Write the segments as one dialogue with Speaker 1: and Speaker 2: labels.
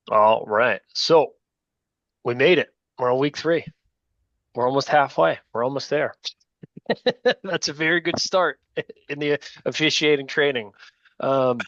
Speaker 1: All right. So we made it. We're on week 3. We're almost halfway. We're almost there. That's a very good start in the officiating training. Um,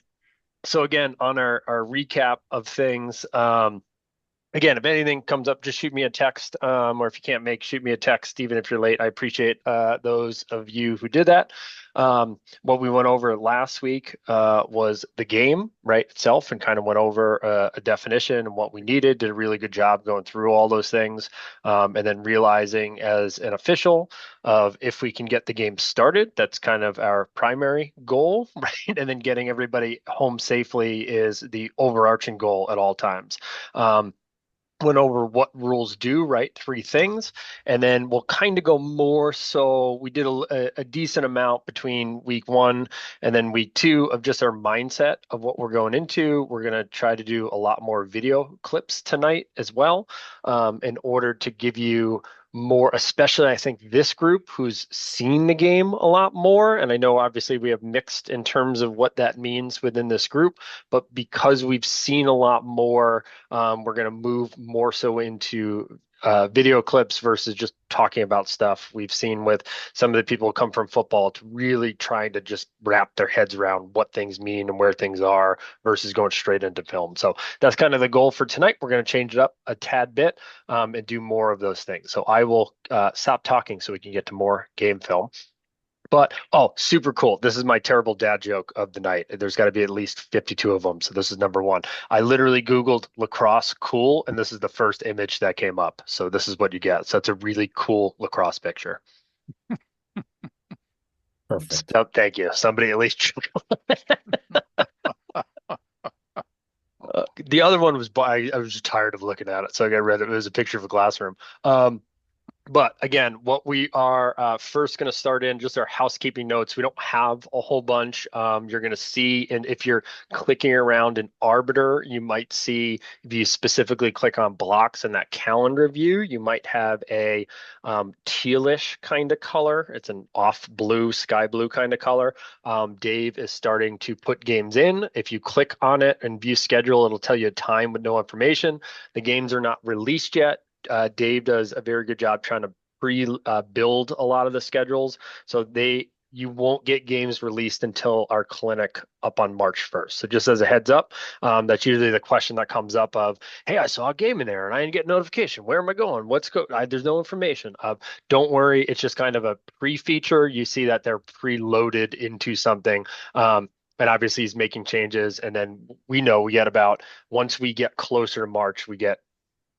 Speaker 1: so again, on our recap of things, again, if anything comes up, just shoot me a text, or if you can't make, shoot me a text, even if you're late. I appreciate those of you who did that. What we went over last week was the game, right, itself, and kind of went over a definition and what we needed. Did a really good job going through all those things, and then realizing as an official of if we can get the game started, that's kind of our primary goal, right? And then getting everybody home safely is the overarching goal at all times. Went over what rules do, right? 3 things. And then we'll kind of go more. So we did a decent amount between week 1 and then week 2 of just our mindset of what we're going into. We're going to try to do a lot more video clips tonight as well, in order to give you more, especially I think this group who's seen the game a lot more. And I know obviously we have mixed in terms of what that means within this group, but because we've seen a lot more, we're going to move more so into video clips versus just talking about stuff we've seen with some of the people who come from football to really trying to just wrap their heads around what things mean and where things are versus going straight into film. So that's kind of the goal for tonight. We're going to change it up a tad bit, and do more of those things. So I will stop talking so we can get to more game film. But oh, super cool. This is my terrible dad joke of the night. There's got to be at least 52 of them. So this is number one. I literally Googled lacrosse cool, and this is the first image that came up. So this is what you get. So it's a really cool lacrosse picture.
Speaker 2: Perfect.
Speaker 1: So, thank you. Somebody at least. The other one was I was just tired of looking at it, so I got rid of it. It was a picture of a classroom. But again, what we are first going to start in just our housekeeping notes. We don't have a whole bunch. You're going to see, and if you're clicking around in Arbiter, you might see if you specifically click on blocks in that calendar view, you might have a tealish kind of color. It's an off blue, sky blue kind of color. Dave is starting to put games in. If you click on it and view schedule, it'll tell you a time with no information. The games are not released yet. Dave does a very good job trying to build a lot of the schedules. So you won't get games released until our clinic up on March 1st. So just as a heads up, that's usually the question that comes up of, hey, I saw a game in there and I didn't get notification. Where am I going? There's no information. Don't worry. It's just kind of a pre-feature. You see that they're preloaded into something. And obviously he's making changes. And then we know we get about, once we get closer to March, we get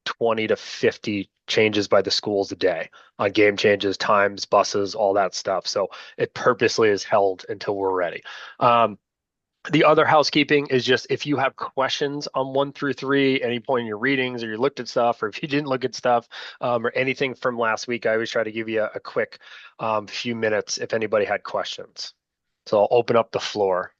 Speaker 1: 20 to 50 changes by the schools a day on game changes, times, buses, all that stuff. So it purposely is held until we're ready. The other housekeeping is just if you have questions on 1 through 3, any point in your readings or you looked at stuff, or if you didn't look at stuff, or anything from last week, I always try to give you a quick few minutes if anybody had questions. So I'll open up the floor.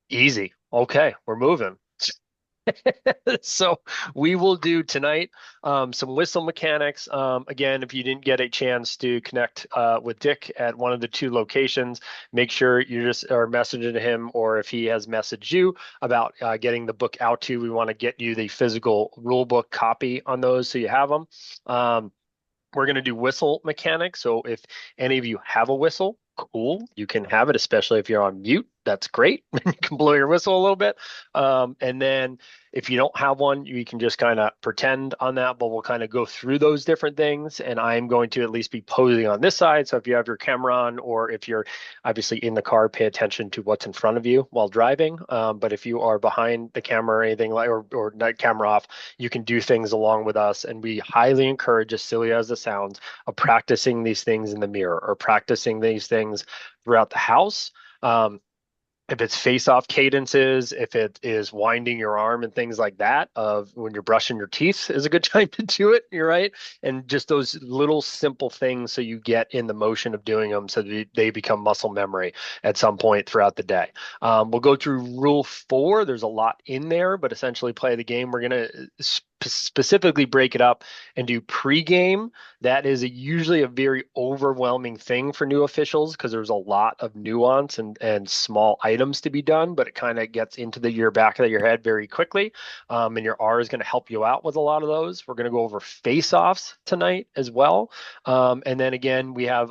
Speaker 1: Easy. Okay, we're moving. So we will do tonight some whistle mechanics. Again, if you didn't get a chance to connect with Dick at one of the 2 locations, make sure you just are messaging him, or if he has messaged you about getting the book out to you, we want to get you the physical rule book copy on those so you have them. Um, we're going to do whistle mechanics. So if any of you have a whistle, cool, you can have it, especially if you're on mute. That's great. You can blow your whistle a little bit. And then if you don't have one, you can just kind of pretend on that, but we'll kind of go through those different things. And I'm going to at least be posing on this side. So if you have your camera on, or if you're obviously in the car, pay attention to what's in front of you while driving. But if you are behind the camera or anything like, or night camera off, you can do things along with us. And we highly encourage, as silly as it sounds, of practicing these things in the mirror or practicing these things throughout the house. If it's face-off cadences, if it is winding your arm and things like that, of when you're brushing your teeth is a good time to do it. You're right. And just those little simple things so you get in the motion of doing them so that they become muscle memory at some point throughout the day. We'll go through rule 4. There's a lot in there, but essentially play the game. We're going to specifically break it up and do pregame, that is usually a very overwhelming thing for new officials because there's a lot of nuance and small items to be done, but it kind of gets into your back of your head very quickly. And your R is going to help you out with a lot of those. We're going to go over face-offs tonight as well. And then again, I've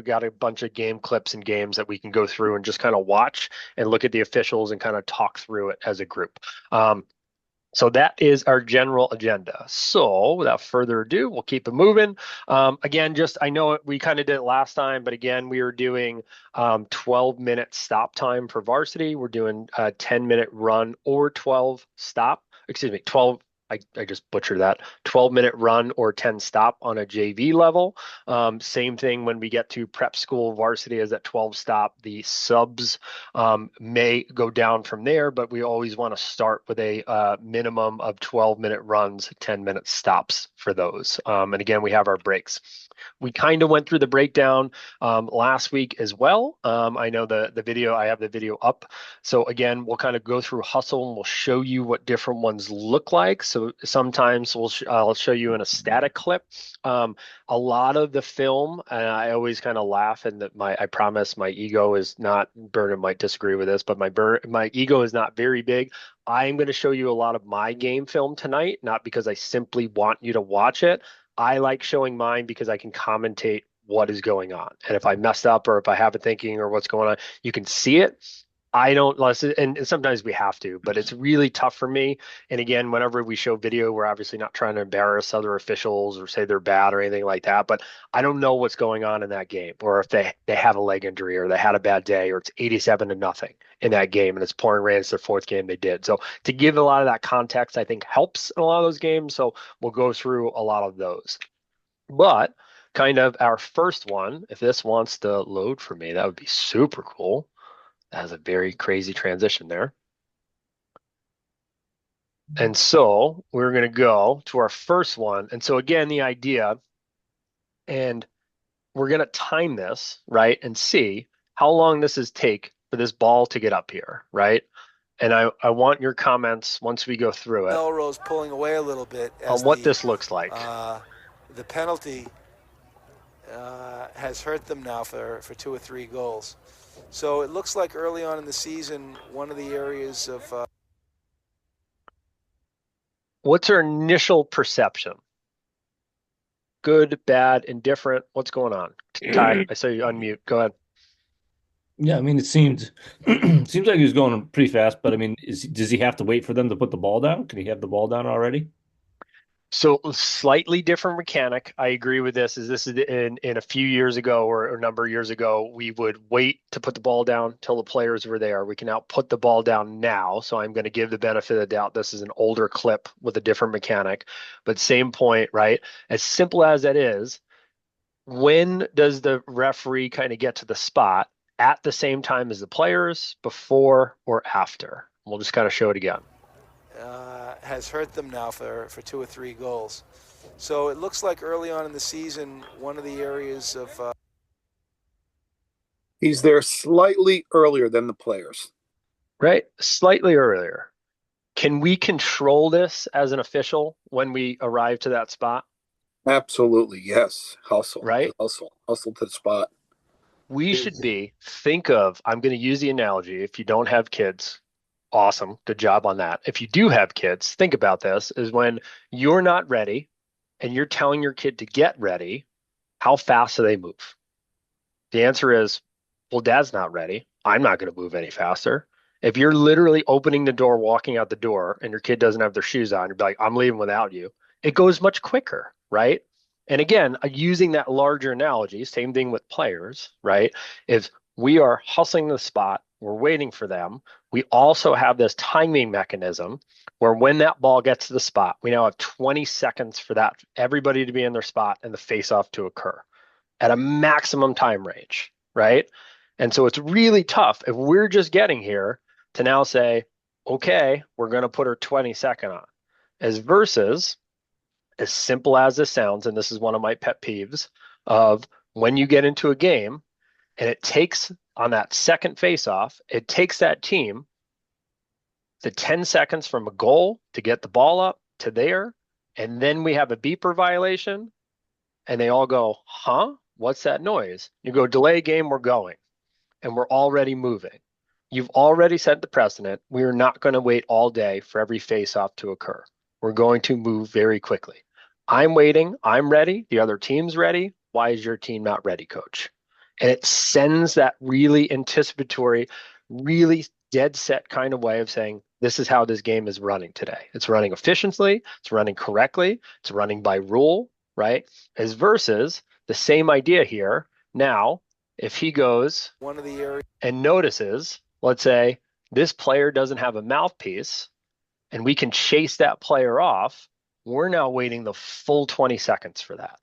Speaker 1: got a bunch of game clips and games that we can go through and just kind of watch and look at the officials and kind of talk through it as a group. So that is our general agenda. So without further ado, we'll keep it moving. Again, I know we kind of did it last time, but again, we are doing 12-minute stop time for varsity. We're doing a 10-minute run or 12 stop. Excuse me, 12. I just butchered that. 12-minute run or 10 stop on a JV level. Same thing when we get to prep school varsity is at 12 stop. The subs may go down from there, but we always want to start with a minimum of 12-minute runs, 10-minute stops for those. And again, we have our breaks. We kind of went through the breakdown last week as well. I know the video, I have the video up. So again, we'll kind of go through hustle and we'll show you what different ones look like. So sometimes I'll show you in a static clip. A lot of the film, and I always kind of laugh, and I promise my ego is not, Bernard might disagree with this, but my ego is not very big. I'm going to show you a lot of my game film tonight, not because I simply want you to watch it. I like showing mine because I can commentate what is going on. And if I messed up or if I have a thinking or what's going on, you can see it. I don't listen, and sometimes we have to, but it's really tough for me. And again, whenever we show video, we're obviously not trying to embarrass other officials or say they're bad or anything like that. But I don't know what's going on in that game, or if they have a leg injury or they had a bad day, or it's 87-0 in that game and it's pouring rain. It's their fourth game they did. So to give a lot of that context, I think helps in a lot of those games. So we'll go through a lot of those. But kind of our first one, if this wants to load for me, that would be super cool. That has a very crazy transition there. And so we're going to go to our first one. And so again, the idea, and we're going to time this, right, and see how long this is take for this ball to get up here, right? And I want your comments once we go through it
Speaker 2: Melrose pulling away a little bit
Speaker 1: on what this looks like.
Speaker 2: The penalty has hurt them now for 2 or 3 goals. So it looks like early on in the season, one of the areas of
Speaker 1: what's our initial perception? Good, bad, indifferent? What's going on? Ty, I saw you unmute. Go ahead.
Speaker 3: Yeah, I mean, it seemed seems like he was going pretty fast, but I mean, does he have to wait for them to put the ball down? Can he have the ball down already?
Speaker 1: So slightly different mechanic. I agree with this. This is in a few years ago or a number of years ago, we would wait to put the ball down till the players were there. We can now put the ball down now. So I'm going to give the benefit of the doubt. This is an older clip with a different mechanic, but same point, right? As simple as that is, when does the referee kind of get to the spot at the same time as the players, before or after? We'll just kind of show it again.
Speaker 2: Has hurt them now for 2 or 3 goals. So it looks like early on in the season, one of the areas of
Speaker 4: he's there slightly earlier than the players.
Speaker 1: Right? Slightly earlier. Can we control this as an official when we arrive to that spot?
Speaker 4: Absolutely, yes. Hustle,
Speaker 1: right?
Speaker 4: Hustle to the spot.
Speaker 1: We should I'm going to use the analogy. If you don't have kids, awesome. Good job on that. If you do have kids, think about this, is when you're not ready and you're telling your kid to get ready, how fast do they move? The answer is, well, dad's not ready. I'm not going to move any faster. If you're literally opening the door, walking out the door, and your kid doesn't have their shoes on, you're like, I'm leaving without you. It goes much quicker, right? And again, using that larger analogy, same thing with players, right? If we are hustling the spot, we're waiting for them. We also have this timing mechanism where when that ball gets to the spot, we now have 20 seconds for that, everybody to be in their spot and the face-off to occur at a maximum time range, right? And so it's really tough if we're just getting here to now say, okay, we're going to put our 20-second on, as versus as simple as this sounds, and this is one of my pet peeves, of when you get into a game and it takes on that second face-off, it takes that team the 10 seconds from a goal to get the ball up to there And then we have a beeper violation, and they all go, huh? What's that noise? You go, delay game, we're going. And we're already moving. You've already set the precedent. We are not going to wait all day for every face-off to occur. We're going to move very quickly. I'm waiting. I'm ready. The other team's ready. Why is your team not ready, coach? And it sends that really anticipatory, really dead set kind of way of saying, this is how this game is running today. It's running efficiently. It's running correctly. It's running by rule, right? As versus the same idea here. Now, if he goes
Speaker 2: One of the areas.
Speaker 1: and notices, let's say, this player doesn't have a mouthpiece and we can chase that player off, we're now waiting the full 20 seconds for that,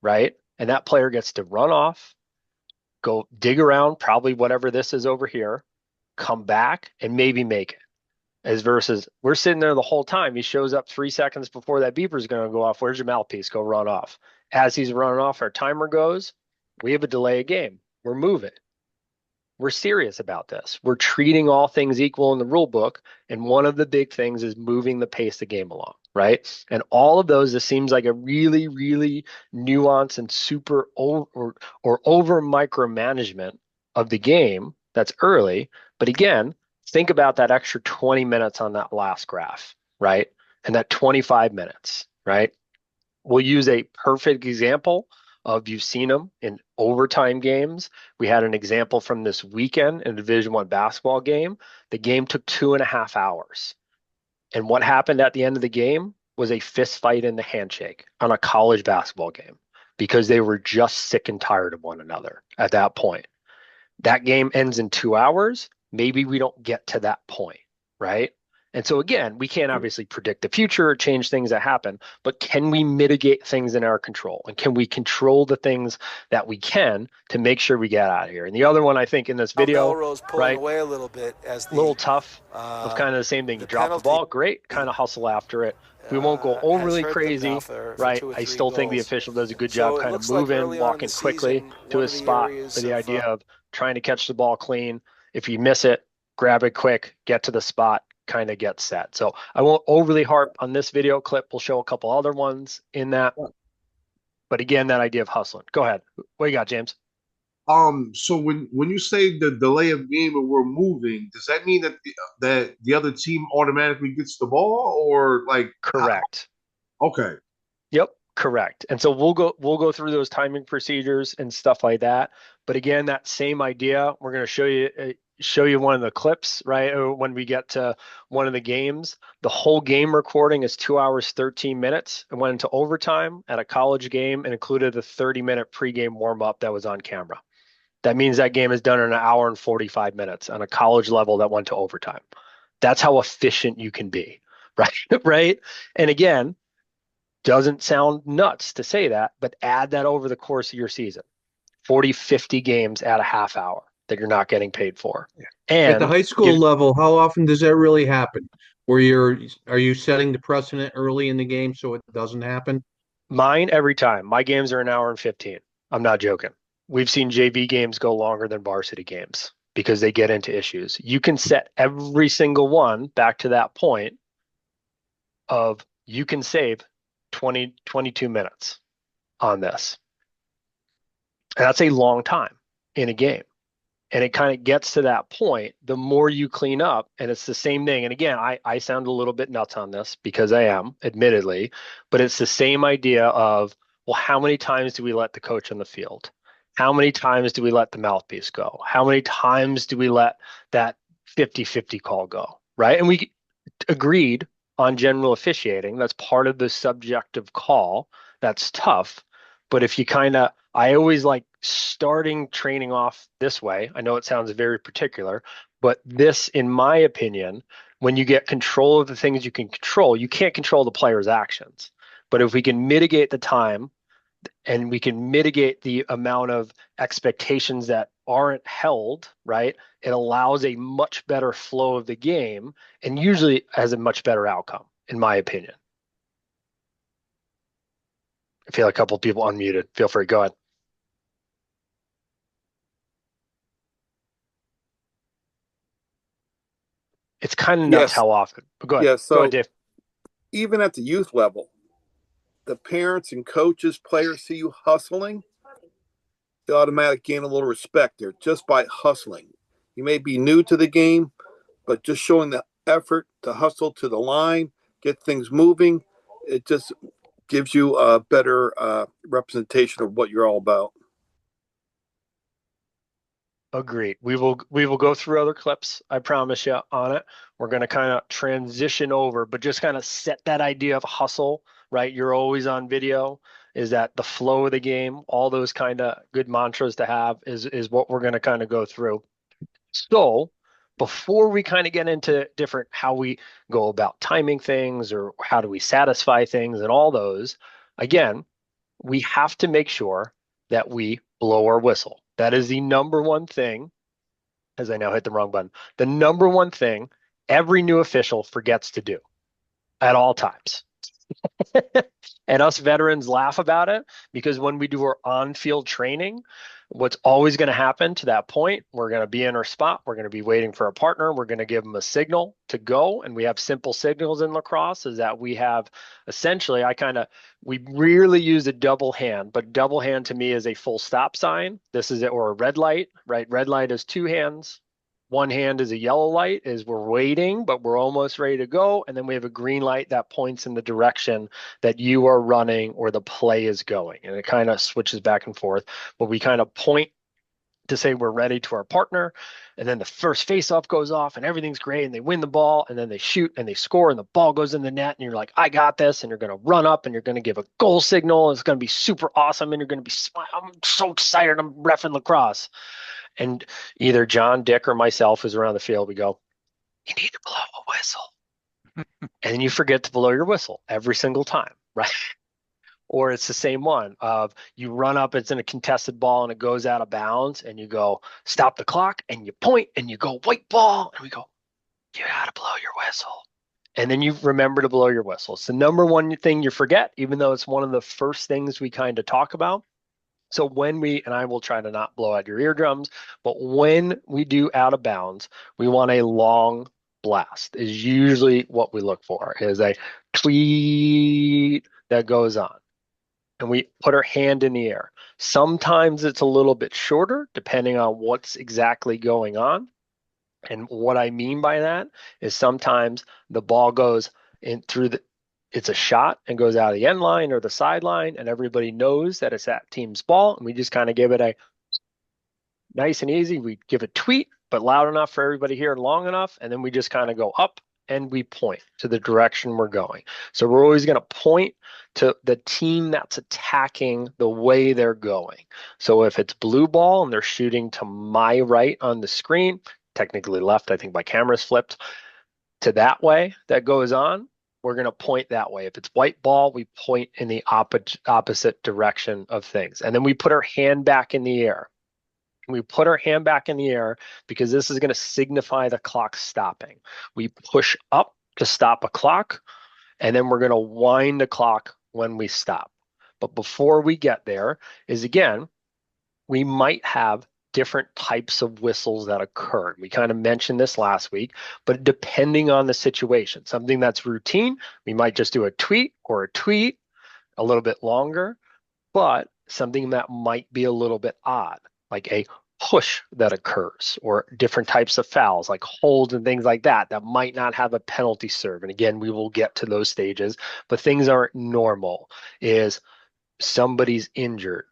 Speaker 1: right? And that player gets to run off, go dig around, probably whatever this is over here, come back and maybe make it. As versus we're sitting there the whole time. He shows up 3 seconds before that beeper is going to go off. Where's your mouthpiece? Go run off. As he's running off, our timer goes. We have a delay of game. We're moving. We're serious about this. We're treating all things equal in the rule book. And one of the big things is moving the pace of the game along, right? And all of those, this seems like a really, really nuanced and super over or over micromanagement of the game that's early. But again, think about that extra 20 minutes on that last graph, right? And that 25 minutes, right? We'll use a perfect example of you've seen them in overtime games. We had an example from this weekend in a Division One basketball game. The game took 2.5 hours. And what happened at the end of the game was a fist fight in the handshake on a college basketball game because they were just sick and tired of one another at that point. That game ends in 2 hours. Maybe we don't get to that point, right? And so again, we can't obviously predict the future or change things that happen, but can we mitigate things in our control? And can we control the things that we can to make sure we get out of here? And the other one I think in this video,
Speaker 2: Melrose pulling
Speaker 1: right,
Speaker 2: away a little bit as
Speaker 1: a little tough of kind of the same thing.
Speaker 2: the
Speaker 1: You drop the
Speaker 2: penalty
Speaker 1: ball, great, kind of hustle after it. We won't go
Speaker 2: has
Speaker 1: overly
Speaker 2: hurt them now
Speaker 1: crazy,
Speaker 2: for
Speaker 1: right?
Speaker 2: 2 or 3
Speaker 1: I still think the
Speaker 2: goals.
Speaker 1: official does a good
Speaker 2: So
Speaker 1: job
Speaker 2: it
Speaker 1: kind of
Speaker 2: looks like
Speaker 1: moving,
Speaker 2: early on in
Speaker 1: walking
Speaker 2: the
Speaker 1: quickly
Speaker 2: season,
Speaker 1: to
Speaker 2: one
Speaker 1: his
Speaker 2: of the
Speaker 1: spot
Speaker 2: areas
Speaker 1: for the
Speaker 2: of,
Speaker 1: idea of trying to catch the ball clean. If you miss it, grab it quick, get to the spot, kind of get set. So I won't overly harp on this video clip. We'll show a couple other ones in that. But again, that idea of hustling. Go ahead. What you got, James?
Speaker 5: So when you say the delay of game and we're moving, does that mean that the other team automatically gets the ball, or like
Speaker 1: Correct.
Speaker 5: okay,
Speaker 1: Yep, correct. And so we'll go through those timing procedures and stuff like that. But again, that same idea, we're going to show you one of the clips, right? Or when we get to one of the games, the whole game recording is 2 hours 13 minutes. It went into overtime at a college game and included a 30-minute pregame warm up that was on camera. That means that game is done in an hour and 45 minutes on a college level that went to overtime. That's how efficient you can be, right? Right? And again, doesn't sound nuts to say that, but add that over the course of your season. 40, 50 games at a half hour that you're not getting paid for.
Speaker 6: At the
Speaker 1: And
Speaker 6: high school level, how often does that really happen? Are you setting the precedent early in the game so it doesn't happen?
Speaker 1: mine every time. My games are an hour and 15. I'm not joking. We've seen JV games go longer than varsity games because they get into issues. You can set every single one back to that point of you can save 20, 22 minutes on this. And that's a long time in a game. And it kind of gets to that point, the more you clean up, and it's the same thing. And again, I sound a little bit nuts on this because I am, admittedly, but it's the same idea of, well, how many times do we let the coach on the field? How many times do we let the mouthpiece go? How many times do we let that 50-50 call go? Right. And we agreed on general officiating. That's part of the subjective call. That's tough. But if you I always like starting training off this way. I know it sounds very particular, but this, in my opinion, when you get control of the things you can control, you can't control the player's actions. But if we can mitigate the time and we can mitigate the amount of expectations that aren't held, right? It allows a much better flow of the game and usually has a much better outcome, in my opinion. I feel like a couple of people unmuted. Feel free, go ahead. It's kind of nuts
Speaker 4: Yes.
Speaker 1: how often. But go ahead.
Speaker 4: Yeah.
Speaker 1: Go ahead,
Speaker 4: So
Speaker 1: Dave.
Speaker 4: even at the youth level, the parents and coaches, players see you hustling, they automatically gain a little respect there just by hustling. You may be new to the game, but just showing the effort to hustle to the line, get things moving, it just gives you a better representation of what you're all about.
Speaker 1: Agreed. We will go through other clips, I promise you, on it. We're going to kind of transition over, but just kind of set that idea of hustle, right? You're always on video. Is that the flow of the game? All those kind of good mantras to have is what we're going to kind of go through. So before we kind of get into different how we go about timing things or how do we satisfy things and all those, again, we have to make sure that we blow our whistle. That is the number one thing, as I now hit the wrong button, the number one thing every new official forgets to do at all times. And us veterans laugh about it because when we do our on-field training, what's always going to happen to that point, we're going to be in our spot, we're going to be waiting for a partner, we're going to give them a signal to go, and we have simple signals in lacrosse is that we have essentially, we rarely use a double hand, but double hand to me is a full stop sign. This is it, or a red light, right? Red light is two hands. One hand is a yellow light, is we're waiting, but we're almost ready to go. And then we have a green light that points in the direction that you are running or the play is going. And it kind of switches back and forth, but we kind of point to say we're ready to our partner. And then the first face-off goes off and everything's great and they win the ball and then they shoot and they score and the ball goes in the net and you're like, I got this. And you're going to run up and you're going to give a goal signal. And it's going to be super awesome. And you're going to be, I'm so excited. I'm reffing lacrosse. And either John, Dick, or myself is around the field. We go, you need to blow a whistle. And then you forget to blow your whistle every single time, right? Or it's the same one of you run up, it's in a contested ball and it goes out of bounds and you go, stop the clock and you point and you go, white ball. And we go, you got to blow your whistle. And then you remember to blow your whistle. It's the number one thing you forget, even though it's one of the first things we kind of talk about. So and I will try to not blow out your eardrums, but when we do out of bounds, we want a long blast is usually what we look for is a tweet that goes on. And we put our hand in the air. Sometimes it's a little bit shorter depending on what's exactly going on. And what I mean by that is sometimes the ball goes in through it's a shot and goes out of the end line or the sideline, and everybody knows that it's that team's ball. And we just kind of give it a nice and easy. We give a tweet, but loud enough for everybody here and long enough. And then we just kind of go up and we point to the direction we're going. So we're always going to point to the team that's attacking the way they're going. So if it's blue ball and they're shooting to my right on the screen, technically left, I think my camera's flipped to that way that goes on, we're going to point that way. If it's white ball, we point in the opposite direction of things. And then we put our hand back in the air. We put our hand back in the air because this is going to signify the clock stopping. We push up to stop a clock, and then we're going to wind the clock when we stop. But before we get there is, again, we might have different types of whistles that occur. We kind of mentioned this last week, but depending on the situation, something that's routine, we might just do a tweet or a tweet a little bit longer, but something that might be a little bit odd, like a push that occurs or different types of fouls like holds and things like that might not have a penalty serve. And again, we will get to those stages, but things aren't normal. Is somebody's injured,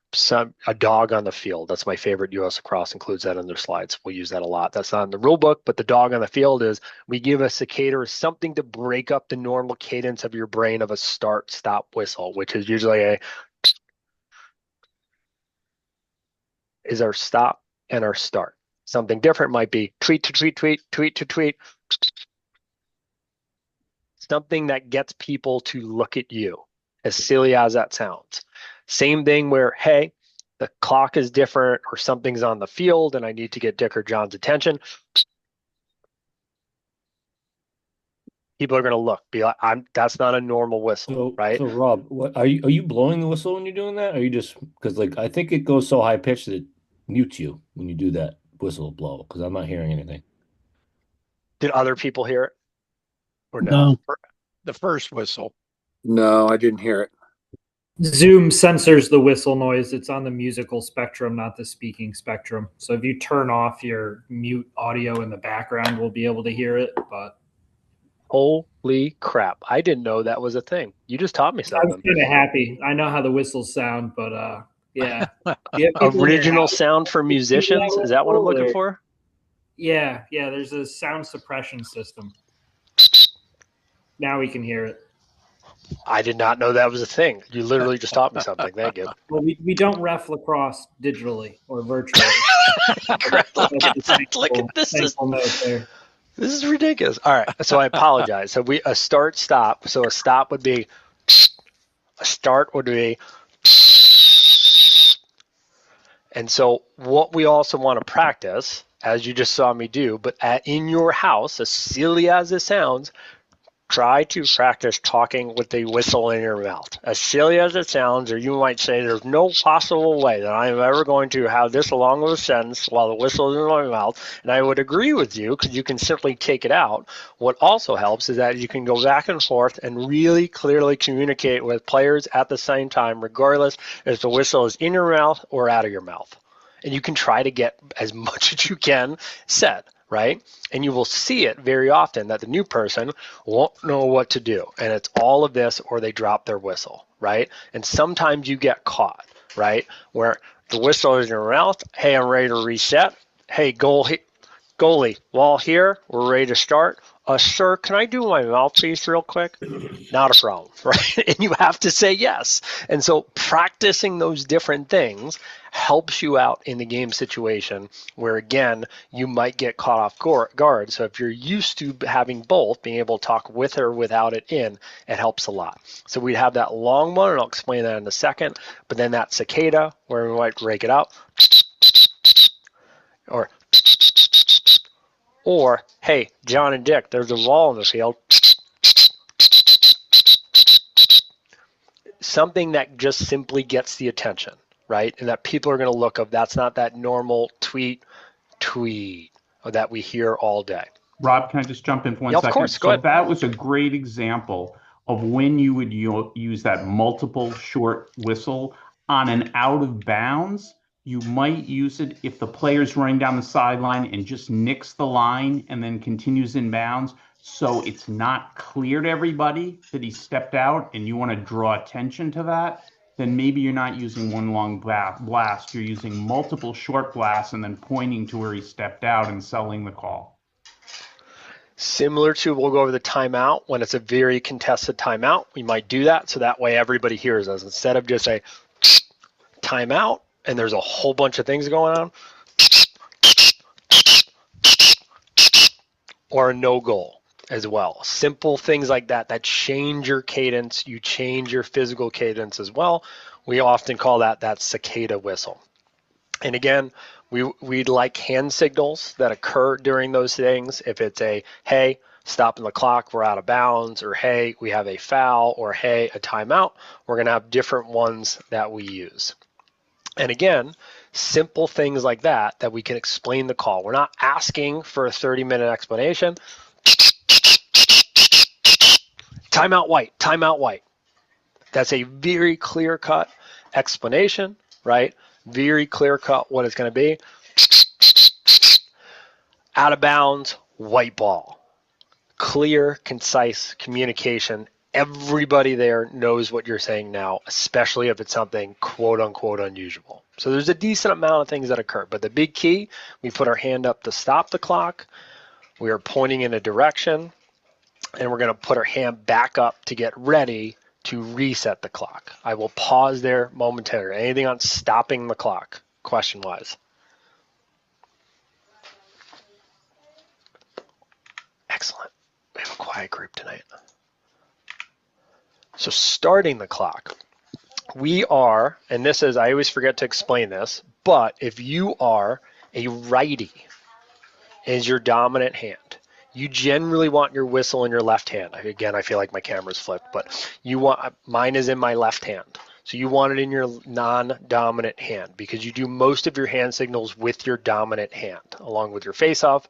Speaker 1: a dog on the field. That's my favorite. US Lacrosse includes that in their slides. We'll use that a lot. That's not in the rule book, but the dog on the field is we give a cicada or something to break up the normal cadence of your brain of a start stop whistle, which is usually is our stop and our start. Something different might be tweet to tweet, tweet, tweet to tweet. Something that gets people to look at you, as silly as that sounds. Same thing where, hey, the clock is different or something's on the field and I need to get Dick or John's attention. People are going to look, be like, that's not a normal whistle, right?
Speaker 3: So Rob, what are you blowing the whistle when you're doing that? Or are you just because like I think it goes so high pitched that it mutes you when you do that whistle blow because I'm not hearing anything.
Speaker 1: Did other people hear it or no?
Speaker 7: No, the first whistle.
Speaker 4: No, I didn't hear it.
Speaker 7: Zoom censors the whistle noise. It's on the musical spectrum, not the speaking spectrum. So if you turn off your mute audio in the background, we'll be able to hear it. But
Speaker 1: Holy crap. I didn't know that was a thing. You just taught me
Speaker 7: I was
Speaker 1: something.
Speaker 7: kind of happy. I know how the whistles sound, but yeah. Do you have people in your
Speaker 1: Original
Speaker 7: house
Speaker 1: sound for
Speaker 7: that do
Speaker 1: musicians?
Speaker 7: that
Speaker 1: Is that what I'm
Speaker 7: whistle,
Speaker 1: looking
Speaker 7: or-
Speaker 1: for?
Speaker 7: Yeah. There's a sound suppression system. Now we can hear it.
Speaker 1: I did not know that was a thing. You literally just taught me something. Thank you.
Speaker 7: Well, we don't ref lacrosse digitally or virtually.
Speaker 1: Look at this.
Speaker 7: Thankful note there.
Speaker 1: This is ridiculous. All right. So I apologize. So a start stop. So a stop would be a start would be. And so what we also want to practice, as you just saw me do, but in your house, as silly as it sounds, try to practice talking with the whistle in your mouth. As silly as it sounds, or you might say there's no possible way that I am ever going to have this long of a sentence while the whistle is in my mouth, and I would agree with you because you can simply take it out. What also helps is that you can go back and forth and really clearly communicate with players at the same time, regardless if the whistle is in your mouth or out of your mouth. And you can try to get as much as you can said, right? And you will see it very often that the new person won't know what to do. And it's all of this, or they drop their whistle, right? And sometimes you get caught, right? Where the whistle is in your mouth. Hey, I'm ready to reset. Hey, goalie, wall here. We're ready to start. Sir, can I do my mouthpiece real quick? Not a problem, right? And you have to say yes. And so practicing those different things helps you out in the game situation where, again, you might get caught off guard. So if you're used to having both, being able to talk with or without it in, it helps a lot. So we have that long one, and I'll explain that in a second. But then that cicada, where we might break it out, or hey, John and Dick, there's a wall in the field. Something that just simply gets the attention, right? And that people are going to look up. That's not that normal tweet that we hear all day.
Speaker 8: Rob, can I just jump in for one
Speaker 1: Yeah,
Speaker 8: second?
Speaker 1: of course. Go
Speaker 8: So
Speaker 1: ahead.
Speaker 8: that was a great example of when you would use that multiple short whistle on an out of bounds. You might use it if the player's running down the sideline and just nicks the line and then continues in bounds. So it's not clear to everybody that he stepped out and you want to draw attention to that. Then maybe you're not using one long blast. You're using multiple short blasts and then pointing to where he stepped out and selling the call.
Speaker 1: Similar to, we'll go over the timeout. When it's a very contested timeout, we might do that so that way everybody hears us. Instead of just a timeout and there's a whole bunch of things going on, or a no goal as well. Simple things like that that change your cadence. You change your physical cadence as well. We often call that cicada whistle. And again, we'd like hand signals that occur during those things. If it's a, hey, stopping the clock, we're out of bounds, or hey, we have a foul, or hey, a timeout, we're going to have different ones that we use. And again, simple things like that we can explain the call. We're not asking for a 30-minute explanation. Timeout white. That's a very clear-cut explanation, right? Very clear-cut what it's going to be. Out of bounds, white ball. Clear, concise communication. Everybody there knows what you're saying now, especially if it's something quote-unquote unusual. So there's a decent amount of things that occur. But the big key, we put our hand up to stop the clock. We are pointing in a direction, and we're going to put our hand back up to get ready to reset the clock. I will pause there momentarily. Anything on stopping the clock, question-wise? Excellent. We have a quiet group tonight. So starting the clock, we are, and this is, I always forget to explain this, but if you are a righty, is your dominant hand, you generally want your whistle in your left hand. Again, I feel like my camera's flipped, but mine is in my left hand. So you want it in your non-dominant hand because you do most of your hand signals with your dominant hand, along with your face-off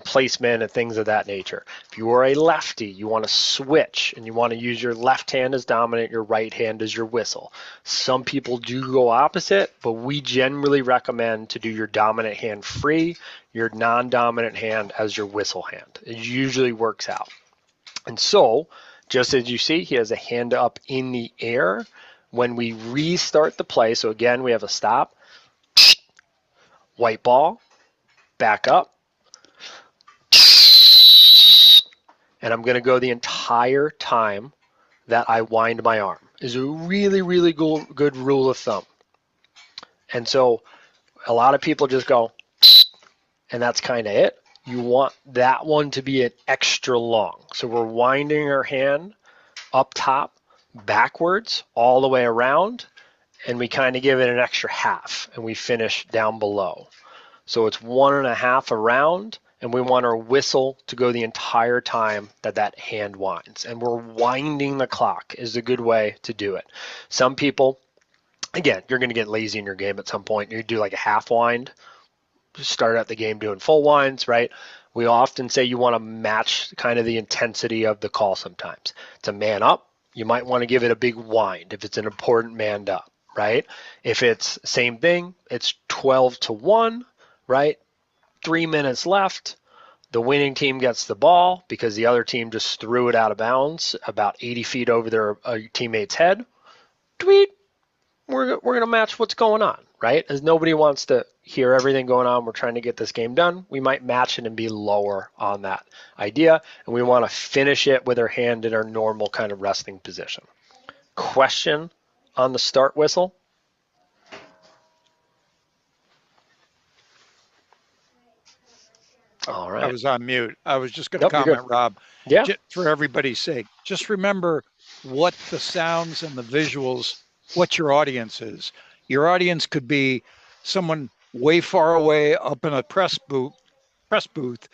Speaker 1: placement and things of that nature. If you are a lefty, you want to switch and you want to use your left hand as dominant, your right hand as your whistle. Some people do go opposite, but we generally recommend to do your dominant hand free, your non-dominant hand as your whistle hand. It usually works out. And so, just as you see, he has a hand up in the air. When we restart the play, so again, we have a stop, white ball, back up, and I'm going to go the entire time that I wind my arm. Is a really, really good rule of thumb. And so a lot of people just go, and that's kind of it. You want that one to be an extra long. So we're winding our hand up top, backwards, all the way around, and we kind of give it an extra half, and we finish down below. So it's 1.5 around, and we want our whistle to go the entire time that hand winds. And we're winding the clock is a good way to do it. Some people, again, you're going to get lazy in your game at some point. You do like a half wind, start out the game doing full winds, right? We often say you want to match kind of the intensity of the call sometimes. It's a man up. You might want to give it a big wind if it's an important man up, right? If it's same thing, it's 12-1, right? 3 minutes left. The winning team gets the ball because the other team just threw it out of bounds about 80 feet over their teammate's head. Tweet. We're going to match what's going on, right? As nobody wants to hear everything going on, we're trying to get this game done. We might match it and be lower on that idea, and we want to finish it with our hand in our normal kind of resting position. Question on the start whistle? All right.
Speaker 9: I was on mute. I was just going to
Speaker 1: Nope, you're
Speaker 9: comment, Rob.
Speaker 1: Yeah.
Speaker 9: For everybody's sake, just remember what the sounds and the visuals, what your audience is. Your audience could be someone way far away up in a press booth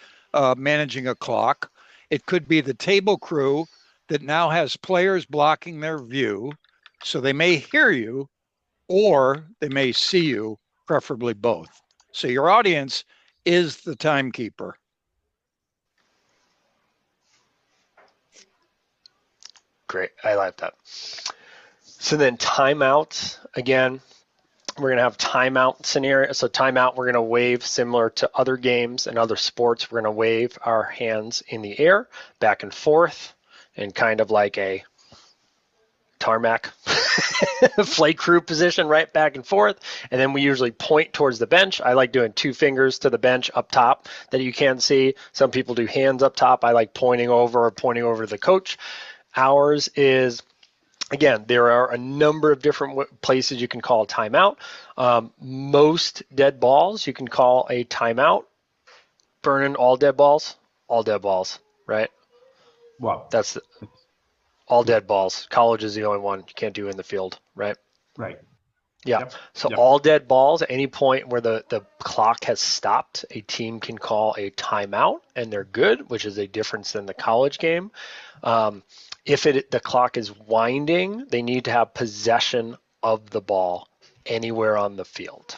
Speaker 9: managing a clock. It could be the table crew that now has players blocking their view, so they may hear you or they may see you, preferably both. So your audience is the timekeeper.
Speaker 1: Great. I like that. So then timeouts, again, we're going to have timeout scenario. So timeout, we're going to wave similar to other games and other sports. We're going to wave our hands in the air back and forth in kind of like a tarmac flight crew position, right, back and forth. And then we usually point towards the bench. I like doing 2 fingers to the bench up top that you can see. Some people do hands up top. I like pointing over to the coach. Ours is, again, there are a number of different places you can call a timeout. Most dead balls you can call a timeout. Burning all dead balls, right?
Speaker 8: Well,
Speaker 1: That's all dead balls. College is the only one you can't do in the field, right?
Speaker 8: right.
Speaker 1: Yeah.
Speaker 8: Yep.
Speaker 1: So
Speaker 8: Yep.
Speaker 1: all dead balls, at any point where the clock has stopped, a team can call a timeout, and they're good, which is a difference than the college game. If the clock is winding, they need to have possession of the ball anywhere on the field.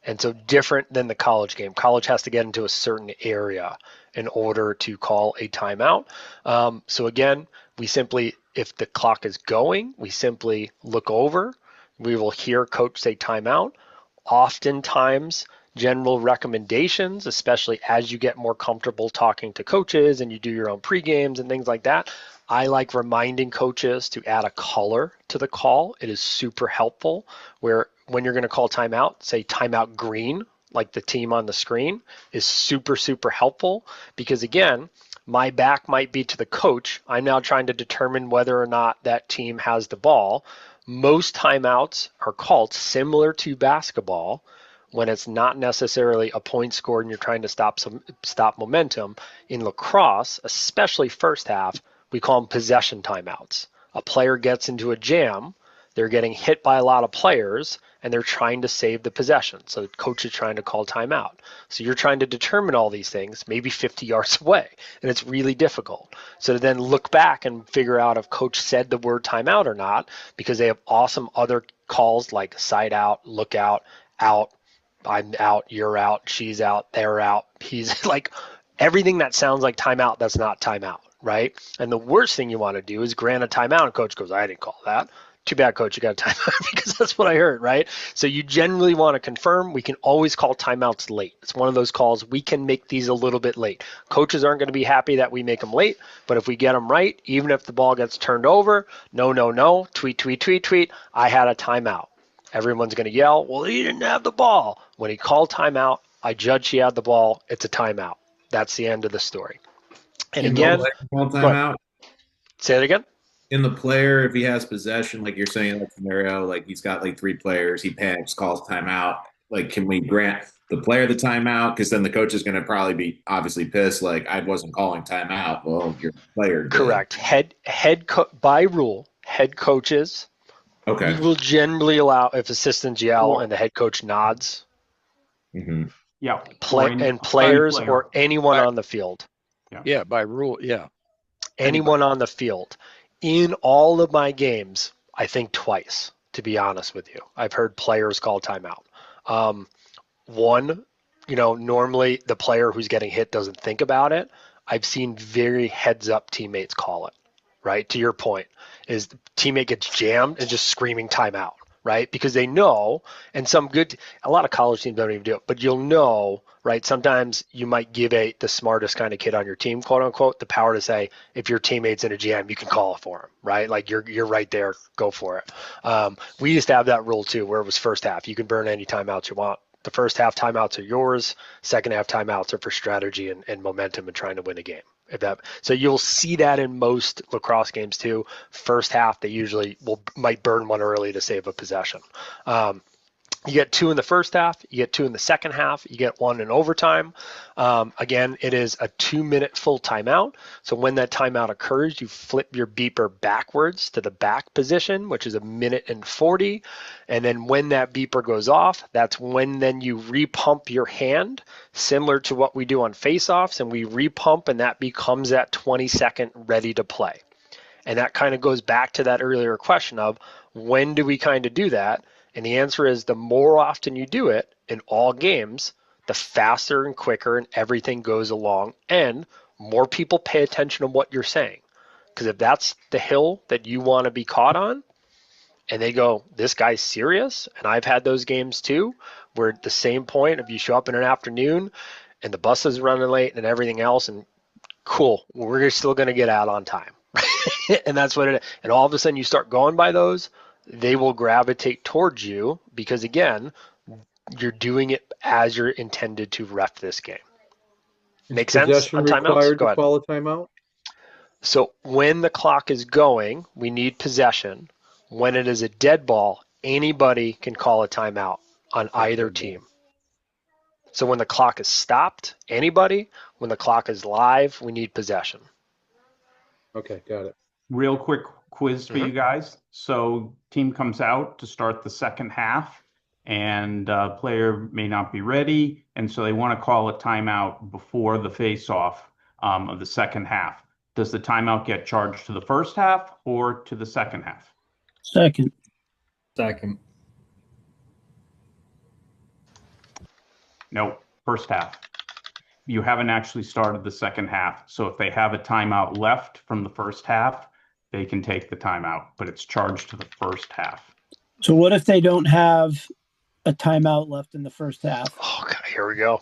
Speaker 1: And so different than the college game. College has to get into a certain area in order to call a timeout. So again, we simply, if the clock is going, we simply look over. We will hear coach say timeout. Oftentimes, general recommendations, especially as you get more comfortable talking to coaches and you do your own pre-games and things like that, I like reminding coaches to add a color to the call. It is super helpful where when you're going to call timeout, say timeout green, like the team on the screen, is super, super helpful because, again, my back might be to the coach. I'm now trying to determine whether or not that team has the ball. Most timeouts are called similar to basketball when it's not necessarily a point scored and you're trying to stop momentum. In lacrosse, especially first half, we call them possession timeouts. A player gets into a jam, they're getting hit by a lot of players, and they're trying to save the possession. So the coach is trying to call timeout. So you're trying to determine all these things, maybe 50 yards away, and it's really difficult. So to then look back and figure out if coach said the word timeout or not, because they have awesome other calls like side out, look out, I'm out, you're out, she's out, they're out, he's like everything that sounds like timeout, that's not timeout, right? And the worst thing you want to do is grant a timeout and coach goes, I didn't call that. Too bad, coach, you got a timeout because that's what I heard, right? So you generally want to confirm. We can always call timeouts late. It's one of those calls. We can make these a little bit late. Coaches aren't going to be happy that we make them late, but if we get them right, even if the ball gets turned over, no, tweet, I had a timeout. Everyone's going to yell, well, he didn't have the ball. When he called timeout, I judge he had the ball. It's a timeout. That's the end of the story. And again,
Speaker 10: timeout.
Speaker 1: Say it again.
Speaker 10: In the player, if he has possession, like you're saying in that scenario, like he's got like 3 players, he panics, calls timeout. Like, can we grant the player the timeout? Because then the coach is going to probably be obviously pissed. Like, I wasn't calling timeout. Well, your player did.
Speaker 1: Correct. By rule, head coaches.
Speaker 10: Okay.
Speaker 1: We will generally allow if assistants yell and the head coach nods.
Speaker 10: Mm-hmm.
Speaker 8: Yeah.
Speaker 1: Players or anyone on the field.
Speaker 9: Yeah, by rule. Yeah.
Speaker 1: Anyone on the field. In all of my games, I think twice, to be honest with you. I've heard players call timeout. One, normally the player who's getting hit doesn't think about it. I've seen very heads up teammates call it, right? To your point, is the teammate gets jammed and just screaming timeout, right? Because they know, and a lot of college teams don't even do it, but you'll know, right? Sometimes you might give the smartest kind of kid on your team, quote unquote, the power to say, if your teammate's in a jam, you can call it for him, right? Like you're right there, go for it. We used to have that rule too, where it was first half. You can burn any timeouts you want. The first half timeouts are yours. Second half timeouts are for strategy and momentum and trying to win a game. So you'll see that in most lacrosse games too. First half, they usually might burn one early to save a possession. You get 2 in the first half, you get 2 in the second half, you get 1 in overtime. Again, it is a 2-minute full timeout. So when that timeout occurs, you flip your beeper backwards to the back position, which is 1:40. And then when that beeper goes off, that's when then you repump your hand, similar to what we do on face-offs, and we repump, and that becomes that 20-second ready to play. And that kind of goes back to that earlier question of when do we kind of do that? And the answer is the more often you do it in all games, the faster and quicker and everything goes along, and more people pay attention to what you're saying. Because if that's the hill that you want to be caught on, and they go, this guy's serious, and I've had those games too, where at the same point, if you show up in an afternoon and the bus is running late and everything else, and cool, we're still going to get out on time. And that's what it is. And all of a sudden you start going by those, they will gravitate towards you because, again, you're doing it as you're intended to ref this game. Make sense on timeouts?
Speaker 6: Required
Speaker 1: Go
Speaker 6: to
Speaker 1: ahead.
Speaker 6: call a timeout?
Speaker 1: So when the clock is going, we need possession. When it is a dead ball, anybody can call a timeout on either team. So when the clock is stopped, anybody. When the clock is live, we need possession.
Speaker 6: Okay, got it.
Speaker 8: Real quick quiz for you guys. So team comes out to start the second half, and player may not be ready, and so they want to call a timeout before the face-off of the second half. Does the timeout get charged to the first half or to the second half?
Speaker 3: Second.
Speaker 8: No, first half. You haven't actually started the second half. So if they have a timeout left from the first half, they can take the timeout, but it's charged to the first half.
Speaker 11: So what if they don't have a timeout left in the first half?
Speaker 1: Oh, God, here we go.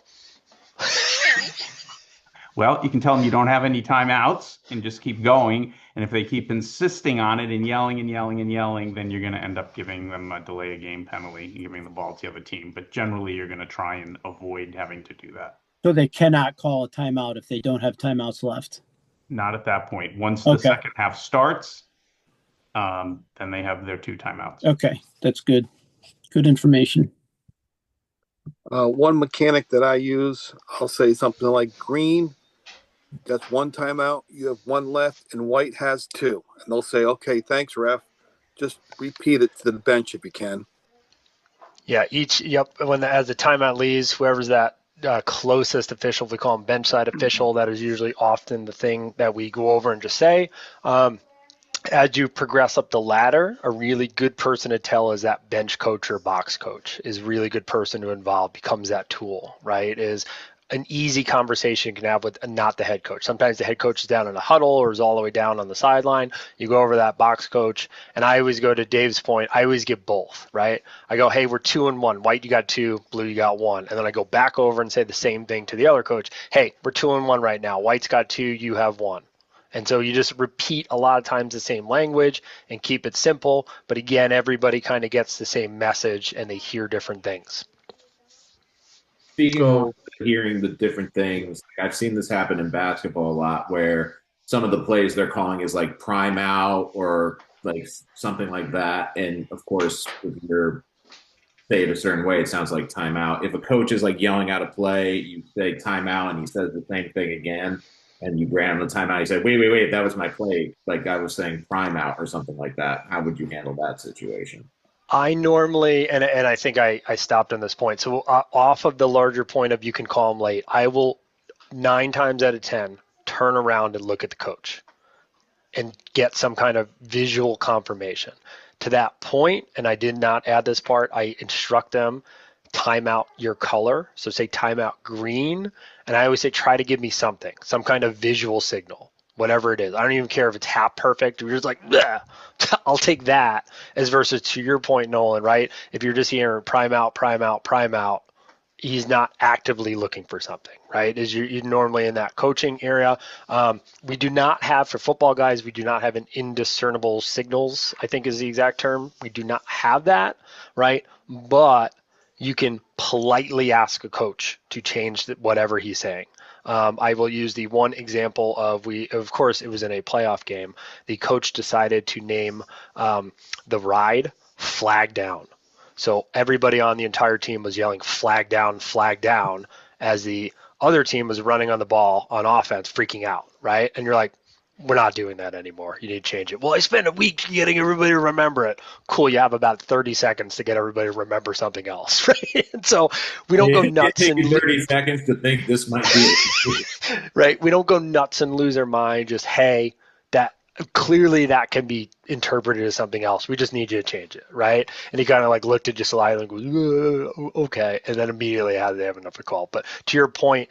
Speaker 8: Well, you can tell them you don't have any timeouts and just keep going. And if they keep insisting on it and yelling and yelling and yelling, then you're going to end up giving them a delay of game penalty, giving the ball to the other team. But generally, you're going to try and avoid having to do that.
Speaker 11: So they cannot call a timeout if they don't have timeouts left?
Speaker 8: Not at that point. Once the second half starts, then they have their 2 timeouts.
Speaker 11: Okay, that's good. Good information.
Speaker 4: One mechanic that I use, I'll say something like green, that's 1 timeout, you have 1 left, and white has 2. And they'll say, okay, thanks, ref. Just repeat it to the bench if you can.
Speaker 1: Yeah, as the timeout leaves, whoever's that closest official, we call him bench side official, that is usually often the thing that we go over and just say. As you progress up the ladder, a really good person to tell is that bench coach or box coach is a really good person to involve, becomes that tool, right? Is an easy conversation you can have with not the head coach. Sometimes the head coach is down in a huddle or is all the way down on the sideline. You go over that box coach, and I always go to Dave's point. I always get both, right? I go, hey, we're 2-1. White, you got 2. Blue, you got 1. And then I go back over and say the same thing to the other coach. Hey, we're 2-1 right now. White's got 2. You have 1. And so you just repeat a lot of times the same language and keep it simple. But again, everybody kind of gets the same message and they hear different things.
Speaker 10: Speaking of hearing the different things, I've seen this happen in basketball a lot where some of the plays they're calling is like prime out or like something like that. And of course, if you're say it a certain way, it sounds like timeout. If a coach is like yelling out a play, you say timeout and he says the same thing again and you grant him the timeout. He said, wait, that was my play. Like I was saying prime out or something like that. How would you handle that situation?
Speaker 1: I normally, and I think I stopped on this point. So off of the larger point of you can call him late, I will 9 times out of 10 turn around and look at the coach and get some kind of visual confirmation. To that point, and I did not add this part, I instruct them, time out your color. So say time out green. And I always say, try to give me something, some kind of visual signal, whatever it is. I don't even care if it's half perfect. You're just like, bleh, I'll take that, as versus to your point, Nolan, right? If you're just hearing prime out, he's not actively looking for something, right? As you're normally in that coaching area. We do not have, for football guys, we do not have an indiscernible signals, I think is the exact term. We do not have that, right? But you can politely ask a coach to change whatever he's saying. I will use the one example of course, it was in a playoff game. The coach decided to name the ride Flag Down. So everybody on the entire team was yelling flag down, as the other team was running on the ball on offense, freaking out, right? And you're like, we're not doing that anymore. You need to change it. Well, I spent a week getting everybody to remember it. Cool, you have about 30 seconds to get everybody to remember something else, right? And so we don't go nuts.
Speaker 10: It takes 30 seconds to think this might be it.
Speaker 1: Right? We don't go nuts and lose our mind. Just, hey, that clearly that can be interpreted as something else. We just need you to change it, right? And he kind of like looked at you slyly and goes, okay, and then immediately had to have enough to call. But to your point,